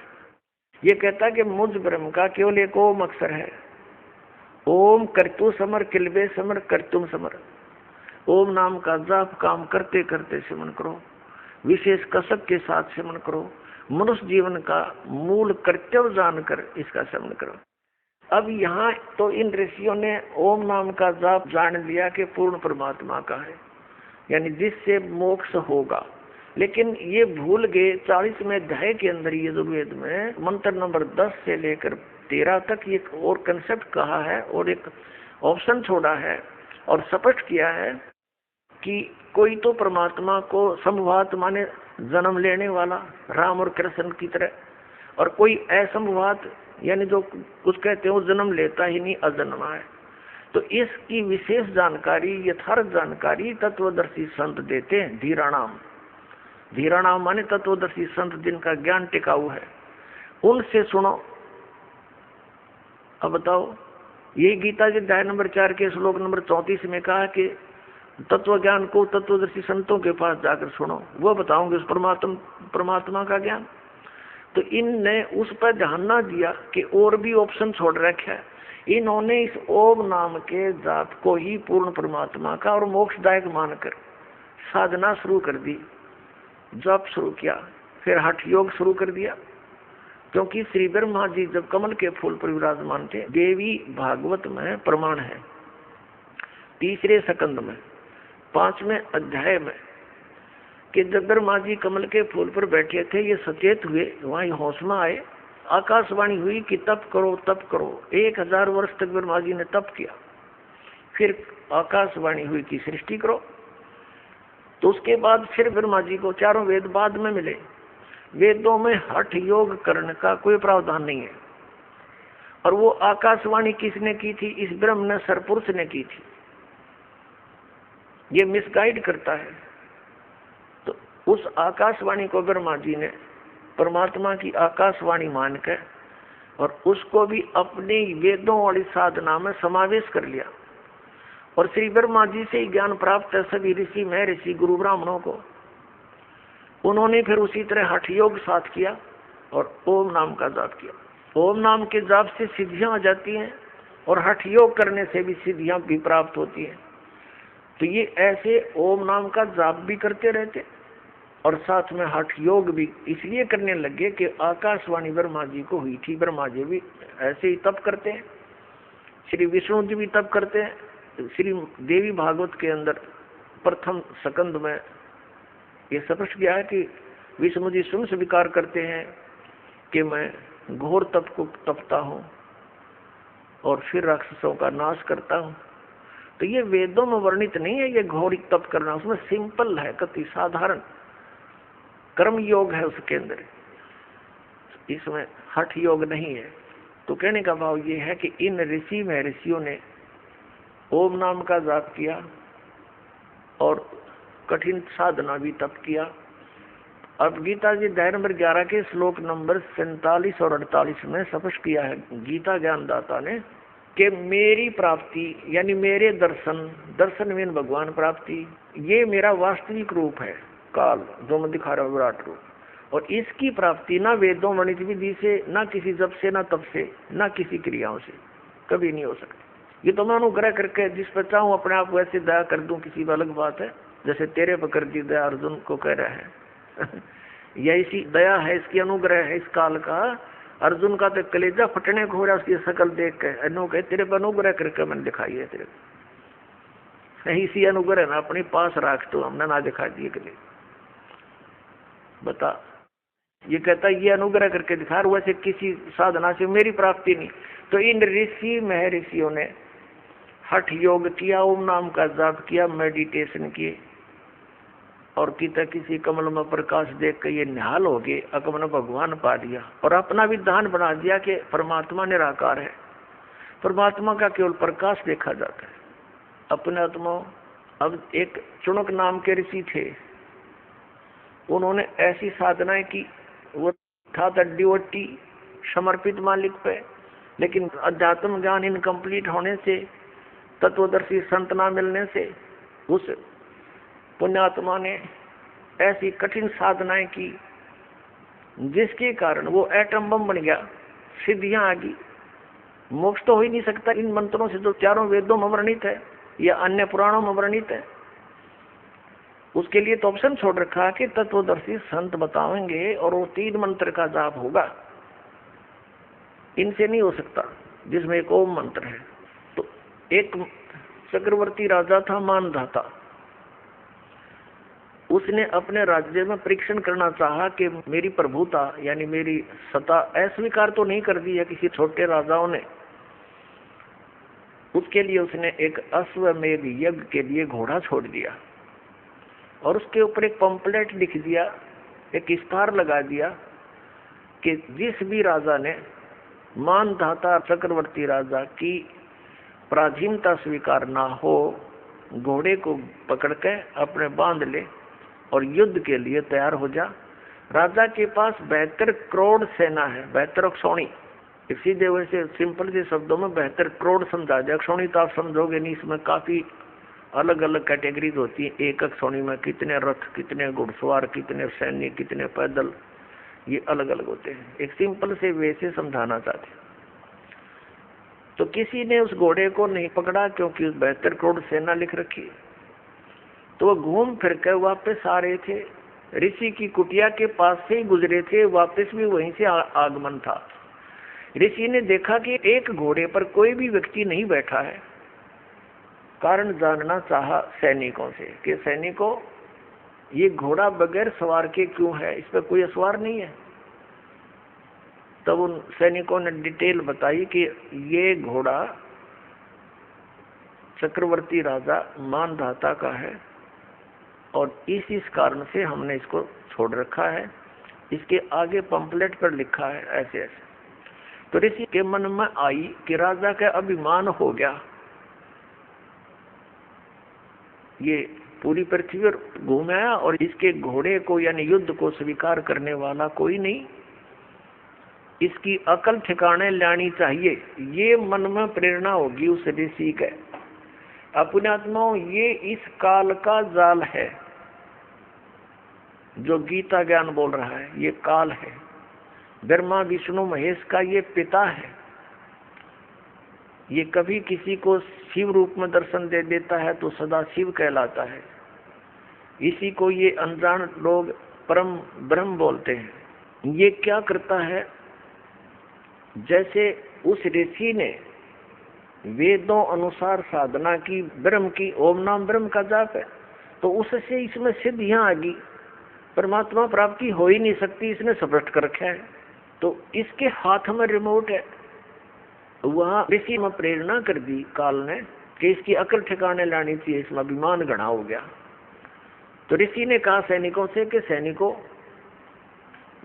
ये कहता है कि मुझ ब्रह्म का केवल एक ओम अक्षर है, ओम कर्तु समर किलबे समर कर्तुम समर। ओम नाम का जाप काम करते करते सिमरन करो, विशेष कसक के साथ सिमरन करो, मनुष्य जीवन का मूल कर्तव्य जानकर इसका सिमरन करो। अब यहाँ तो इन ऋषियों ने ओम नाम का जाप जान लिया कि पूर्ण परमात्मा का है, यानी जिससे मोक्ष होगा। लेकिन ये भूल गए 40वें अध्याय के अंदर यजुर्वेद में मंत्र नंबर 10 से लेकर 13 तक एक और कंसेप्ट कहा है और एक ऑप्शन छोड़ा है और स्पष्ट किया है कि कोई तो परमात्मा को संभवात माने जन्म लेने वाला राम और कृष्ण की तरह, और कोई असंभवात यानी जो कुछ कहते हैं वो जन्म लेता ही नहीं, अजन्मा है। तो इसकी विशेष जानकारी, यथार्थ जानकारी तत्वदर्शी संत देते हैं। धीराणाम, धीराणाम माने तत्वदर्शी संत जिनका ज्ञान टिकाऊ है, उनसे सुनो। अब बताओ, ये गीता के अध्याय नंबर 4 के श्लोक नंबर 34 में कहा कि तत्व ज्ञान को तत्वदर्शी संतों के पास जाकर सुनो, वो बताओगे उस परमात्मा का ज्ञान। तो इनने उस पर ध्यान ना दिया कि और भी ऑप्शन छोड़ रखा है। इन्होंने इस ओम नाम के जाप को ही पूर्ण परमात्मा का और मोक्षदायक मानकर साधना शुरू कर दी, जप शुरू किया, फिर हठ योग शुरू कर दिया। क्योंकि श्री ब्रह्मा जी जब कमल के फूल पर विराजमान थे, देवी भागवत में प्रमाण है 3रे स्कंद में 5वें अध्याय में कि जब ब्रह्मा जी कमल के फूल पर बैठे थे, ये सचेत हुए, वहां होश में आए, आकाशवाणी हुई कि तप करो तप करो। 1000 वर्ष तक ब्रह्मा जी ने तप किया, फिर आकाशवाणी हुई कि सृष्टि करो। तो उसके बाद फिर ब्रह्मा जी को चारों वेद बाद में मिले। वेदों में हठ योग करने का कोई प्रावधान नहीं है। और वो आकाशवाणी किसने की थी? इस ब्रह्म ने सरपुरुष ने की थी। ये मिसगाइड करता है। तो उस आकाशवाणी को ब्रह्मा जी ने परमात्मा की आकाशवाणी मानकर और उसको भी अपने वेदों वाली साधना में समावेश कर लिया। और श्री ब्रह्मा जी से ही ज्ञान प्राप्त है सभी ऋषि, महर्षि, गुरु ब्राह्मणों को। उन्होंने फिर उसी तरह हठ योग साथ किया और ओम नाम का जाप किया। ओम नाम के जाप से सिद्धियां आ जाती हैं और हठ योग करने से भी सिद्धियां भी प्राप्त होती हैं। तो ये ऐसे ओम नाम का जाप भी करते रहते और साथ में हठ योग भी इसलिए करने लगे कि आकाशवाणी ब्रह्मा जी को हुई थी। ब्रह्मा जी भी ऐसे ही तप करते हैं, श्री विष्णु जी भी तप करते हैं। श्री देवी भागवत के अंदर प्रथम स्कंद में ये स्पष्ट किया है कि विष्णु जी स्वयं स्वीकार करते हैं कि मैं घोर तप को तपता हूँ और फिर राक्षसों का नाश करता हूँ। तो ये वेदों में वर्णित नहीं है ये घोर तप करना, उसमें सिंपल है, कति साधारण कर्म योग है उसके अंदर, इसमें हठ योग नहीं है। तो कहने का भाव ये है कि इन ऋषि महर्षियों ने ओम नाम का जाप किया और कठिन साधना भी तप किया। अब गीता जी अध्याय नंबर 11 के श्लोक नंबर 47 और 48 में स्पष्ट किया है गीता ज्ञानदाता ने कि मेरी प्राप्ति यानी मेरे दर्शन में भगवान प्राप्ति, ये मेरा वास्तविक रूप है काल जो मैं दिखा रहा हूँ विराट रूप। और इसकी प्राप्ति ना वेदों वर्णित विधि से, ना किसी जप से, ना तप से, ना किसी क्रियाओं से कभी नहीं हो सकती। ये तो मैं अनुग्रह करके जिस पर चाहूँ अपने आप वैसे दया कर दूं, किसी अलग बात है। जैसे तेरे पर कर दी दया अर्जुन को कह रहा है यह इसी दया है, इसकी अनुग्रह है इस काल का। अर्जुन का तो कलेजा फटने को हो रहा उसकी शकल देख के, अनु कहे तेरे पर अनुग्रह करके मैंने दिखाई है तेरे को, इसी अनुग्रह ना अपने पास रख तो हमने ना दिखा दिए कले। बता, ये कहता ये अनुग्रह करके दिखा रहा, वैसे किसी साधना से मेरी प्राप्ति नहीं। तो इन ऋषि महर्षियों ने हठ योग किया, ओम नाम का जाप किया, मेडिटेशन किए और किसी कमल में प्रकाश देख के ये निहाल हो गए, अकमन भगवान पा दिया और अपना विधान बना दिया कि परमात्मा निराकार है, परमात्मा का केवल प्रकाश देखा जाता है अपने आत्मा। अब एक चुनक नाम के ऋषि थे, उन्होंने ऐसी साधनाएं की, वो था डिवोटी समर्पित मालिक पे, लेकिन अध्यात्म ज्ञान इनकम्प्लीट होने से, तत्वदर्शी संत ना मिलने से उस पुण्यात्मा ने ऐसी कठिन साधनाएं की जिसके कारण वो एटम बम बन गया, सिद्धियां आ गई। मोक्ष तो हो ही नहीं सकता इन मंत्रों से जो चारों वेदों में वर्णित है या अन्य पुराणों में वर्णित है। उसके लिए तो ऑप्शन छोड़ रखा है कि तत्वदर्शी संत बताएंगे और वो 3 मंत्र का जाप होगा, इनसे नहीं हो सकता, जिसमें एक ओम मंत्र है। तो एक चक्रवर्ती राजा था मानधाता, उसने अपने राज्य में परीक्षण करना चाहा कि मेरी प्रभुता यानी मेरी सत्ता अस्वीकार तो नहीं कर दी है किसी छोटे राजाओं ने। उसके लिए उसने एक अश्वमेध यज्ञ के लिए घोड़ा छोड़ दिया और उसके ऊपर एक पंपलेट लिख दिया, एक इश्तार लगा दिया कि जिस भी राजा ने मानधाता चक्रवर्ती राजा की प्राचीनता स्वीकार ना हो, घोड़े को पकड़ के अपने बांध ले और युद्ध के लिए तैयार हो जा। राजा के पास 72 करोड़ सेना है, 72 अक्षौणी। सीधे वैसे सिंपल से शब्दों में 72 करोड़ समझा जाए। अक्षौणी तो आप समझोगे नहीं, इसमें काफी अलग अलग कैटेगरीज होती है। एक अक्षौणी में कितने रथ, कितने घुड़सवार, कितने सैनिक, कितने पैदल, ये अलग अलग होते हैं। एक सिंपल से वैसे समझाना चाहते। तो किसी ने उस घोड़े को नहीं पकड़ा क्योंकि 72 करोड़ सेना लिख रखी। तो वो घूम फिर कर वापस आ रहे थे, ऋषि की कुटिया के पास से ही गुजरे थे, वापस भी वहीं से आगमन था। ऋषि ने देखा कि एक घोड़े पर कोई भी व्यक्ति नहीं बैठा है। कारण जानना चाहा सैनिकों से कि सैनिकों ये घोड़ा बगैर सवार के क्यों है, इस पर कोई सवार नहीं है। तब उन सैनिकों ने डिटेल बताई कि ये घोड़ा चक्रवर्ती राजा मानधाता का है और इस कारण से हमने इसको छोड़ रखा है। इसके आगे पंपलेट पर लिखा है ऐसे ऐसे। तो ऋषि के मन में आई कि राजा का अभिमान हो गया, ये पूरी पृथ्वी पर घूम आया और इसके घोड़े को यानी युद्ध को स्वीकार करने वाला कोई नहीं, इसकी अकल ठिकाने लानी चाहिए। ये मन में प्रेरणा होगी उस ऋषि के। अपने आत्माओं, ये इस काल का जाल है जो गीता ज्ञान बोल रहा है, ये काल है। ब्रह्मा विष्णु महेश का ये पिता है। ये कभी किसी को शिव रूप में दर्शन दे देता है तो सदा शिव कहलाता है। इसी को ये अनजान लोग परम ब्रह्म बोलते हैं। ये क्या करता है, जैसे उस ऋषि ने वेदों अनुसार साधना की, ब्रह्म की, ओम नाम ब्रह्म का जाप है, तो उससे इसमें सिद्धियां आ गई। परमात्मा प्राप्ति हो ही नहीं सकती, इसने स्पष्ट कर रखा है। तो इसके हाथ में रिमोट है। वहां ऋषि में प्रेरणा कर दी काल ने कि इसकी अकल ठिकाने लानी चाहिए, इसमें अभिमान घना हो गया। तो ऋषि ने कहा सैनिकों से कि सैनिकों,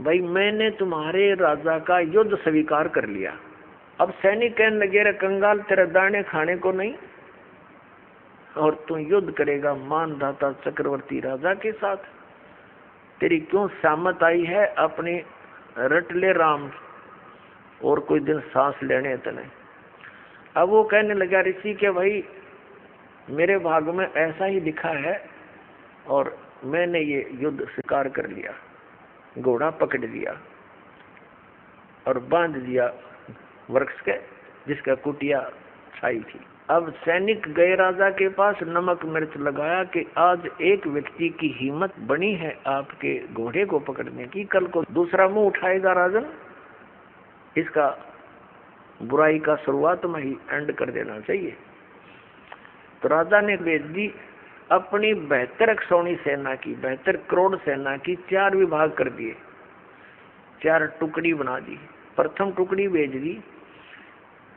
भाई मैंने तुम्हारे राजा का युद्ध स्वीकार कर लिया। अब सैनिक कहने लगे, रे कंगाल, तेरे दाने खाने को नहीं और तू युद्ध करेगा मानधाता चक्रवर्ती राजा के साथ? तेरी क्यों सामत आई है? अपनी रट ले राम और कोई दिन सांस लेने तने। अब वो कहने लगा ऋषि के, भाई मेरे भाग में ऐसा ही लिखा है और मैंने ये युद्ध स्वीकार कर लिया। घोड़ा पकड़ लिया और बांध दिया वृक्ष के जिसका कुटिया छाई थी। अब सैनिक गए राजा के पास, नमक मिर्च लगाया कि आज एक व्यक्ति की हिम्मत बनी है आपके घोड़े को पकड़ने की, कल को दूसरा मुंह उठाएगा राजन, इसका बुराई का शुरुआत में ही एंड कर देना चाहिए। तो राजा ने भेज दी अपनी 72 अक्षौणी सेना की, 72 करोड़ सेना की 4 विभाग कर दिए, 4 टुकड़ी बना दी। प्रथम टुकड़ी भेज दी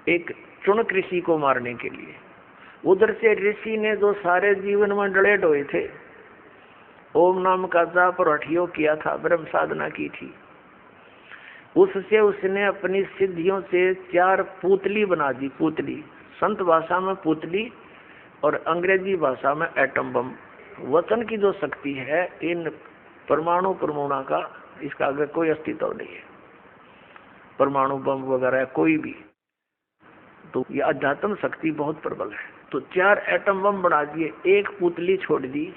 एक चुनक ऋषि को मारने के लिए। उधर से ऋषि ने जो सारे जीवन में डले ढोए थे, ओम नाम का जाप और हठियों किया था, ब्रह्म साधना की थी, उससे उसने अपनी सिद्धियों से 4 पुतली बना दी। पुतली संत भाषा में पुतली और अंग्रेजी भाषा में एटम बम। वचन की जो शक्ति है, इन परमाणु परमाणु का इसका आगे कोई अस्तित्व नहीं है। परमाणु बम वगैरह कोई भी, तो ये अध्यात्म शक्ति बहुत प्रबल है। तो 4 एटम बम बना दिए, एक पुतली छोड़ दी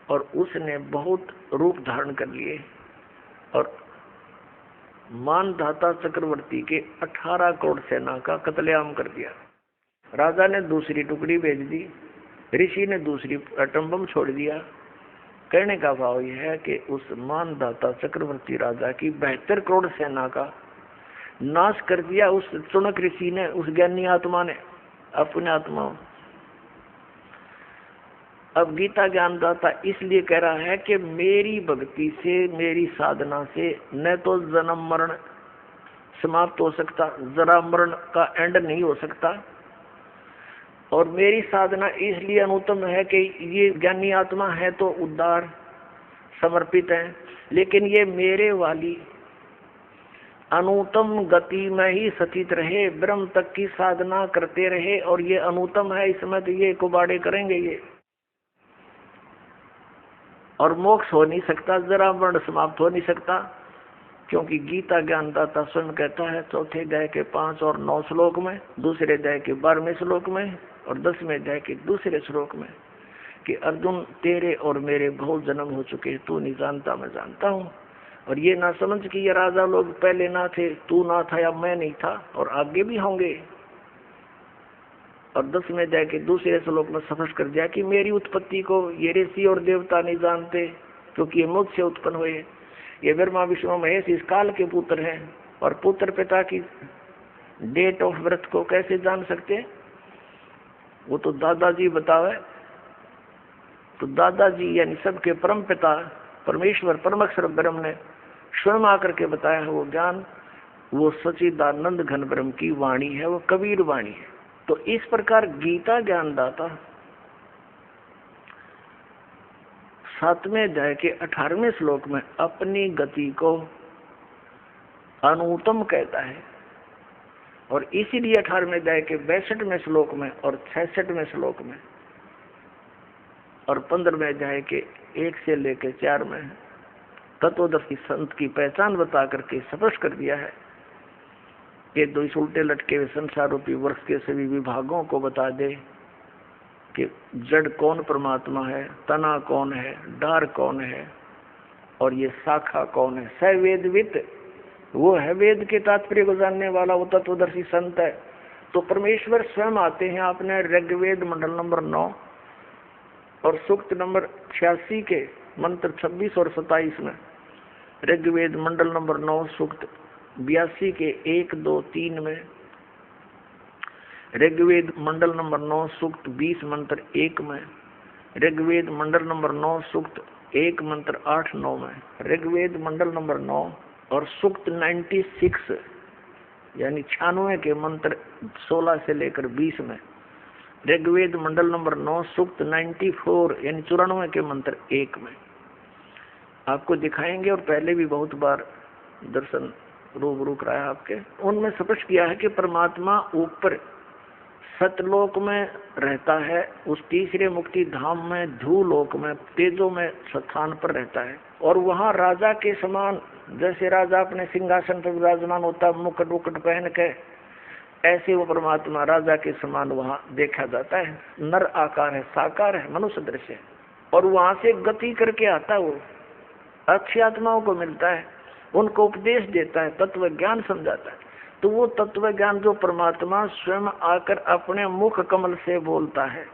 और उसने बहुत रूप धारण कर लिए और मानधाता चक्रवर्ती के 18 करोड़ सेना का कत्लेआम कर दिया। राजा ने दूसरी टुकड़ी भेज दी, ऋषि ने दूसरी एटम बम छोड़ दिया। कहने का भाव यह है कि उस मानधाता चक्रवर्ती राजा की 72 करोड़ सेना का नाश कर दिया उस चुनक ऋषि ने, उस ज्ञानी आत्मा ने अपने आत्मा। अब गीता ज्ञानदाता इसलिए कह रहा है कि मेरी भक्ति से, मेरी साधना से न तो जन्म मरण समाप्त हो सकता, जरा मरण का एंड नहीं हो सकता, और मेरी साधना इसलिए अनुत्तम है कि ये ज्ञानी आत्मा है तो उद्धार समर्पित है, लेकिन ये मेरे वाली अनुत्तम गति में ही सचित रहे, ब्रह्म तक की साधना करते रहे, और ये अनुत्तम है, इसमें तो ये कुबाड़े करेंगे ये, और मोक्ष हो नहीं सकता, जरा मरण समाप्त हो नहीं सकता। क्योंकि गीता ज्ञानदाता स्वयं कहता है 4थे अध्याय के 5 और 9 श्लोक में, दूसरे अध्याय के 12वें श्लोक में और 10वें अध्याय के दूसरे श्लोक में कि अर्जुन तेरे और मेरे बहुत जन्म हो चुके, तू नहीं जानता मैं जानता हूँ। और ये ना समझ कि ये राजा लोग पहले ना थे, तू ना था या मैं नहीं था, और आगे भी होंगे। और 10वें अध्याय के दूसरे श्लोक में स्पष्ट कर दिया कि मेरी उत्पत्ति को ये ऋषि और देवता नहीं जानते, क्योंकि ये मुझसे उत्पन्न हुए। ये ब्रह्मा विष्णु महेश इस काल के पुत्र हैं, और पुत्र पिता की डेट ऑफ बर्थ को कैसे जान सकते? वो तो दादाजी बतावे। तो दादाजी यानी सबके परम पिता परमेश्वर परमक्षर ब्रह्म ने स्वयं आकर के बताया है वो ज्ञान, वो सच्चिदानंद घन ब्रह्म की वाणी है, वो कबीर वाणी है। तो इस प्रकार गीता ज्ञानदाता 7वें अध्याय के 18वें श्लोक में अपनी गति को अनुत्तम कहता है, और इसीलिए 18वें अध्याय के 62वें श्लोक में और 66वें श्लोक में और 15वें अध्याय के 1 से लेकर 4 में तत्वदर्शी संत की पहचान बता करके स्पष्ट कर दिया है कि दो इस उल्टे लटके हुए संसार रूपी वृक्ष के सभी विभागों को बता दे कि जड़ कौन परमात्मा है, तना कौन है, डार कौन है और ये शाखा कौन है। सवेदवित वो है, वेद के तात्पर्य को जानने वाला वो तत्वदर्शी संत है। तो परमेश्वर स्वयं आते हैं। आपने ऋग्वेद मंडल नंबर 9 और सूक्त नंबर 86 के मंत्र 26 और 27 में, ऋग्वेद मंडल नंबर 9 सूक्त 82 के 1, 2, 3 में, ऋग्वेद मंडल नंबर 9 सूक्त 20 मंत्र 1 में, ऋग्वेद मंडल नंबर 9 सूक्त 1 मंत्र 8, 9 में, ऋग्वेद मंडल नंबर 9 और सूक्त 96 यानी 96 के मंत्र 16 से लेकर 20 में, ऋग्वेद मंडल नंबर 9 सूक्त 94 यानी 94 के मंत्र 1 में आपको दिखाएंगे। और पहले भी बहुत बार दर्शन रूबरू कराया आपके। उनमें स्पष्ट किया है कि परमात्मा ऊपर सतलोक में रहता है, उस तीसरे मुक्ति धाम में, धूलोक में, तेजो में स्थान पर रहता है, और वहाँ राजा के समान, जैसे राजा अपने सिंहासन पर विराजमान होता है मुकुट उकुट पहन के, ऐसे वो परमात्मा राजा के समान वहाँ देखा जाता है। नर आकार है, साकार है, मनुष्य दृश्य है, और वहाँ से गति करके आता है। वो अच्छी आत्माओं को मिलता है, उनको उपदेश देता है, तत्व ज्ञान समझाता है। तो वो तत्व ज्ञान जो परमात्मा स्वयं आकर अपने मुख कमल से बोलता है,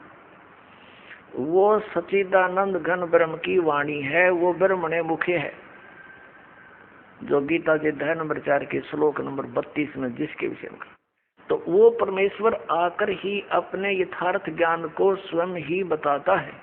वो सच्चिदानंद घन ब्रह्म की वाणी है, वो ब्रह्मणे मुखे है, जो गीता के अध्याय नंबर 4 के श्लोक नंबर 32 में जिसके विषय में। तो वो परमेश्वर आकर ही अपने यथार्थ ज्ञान को स्वयं ही बताता है।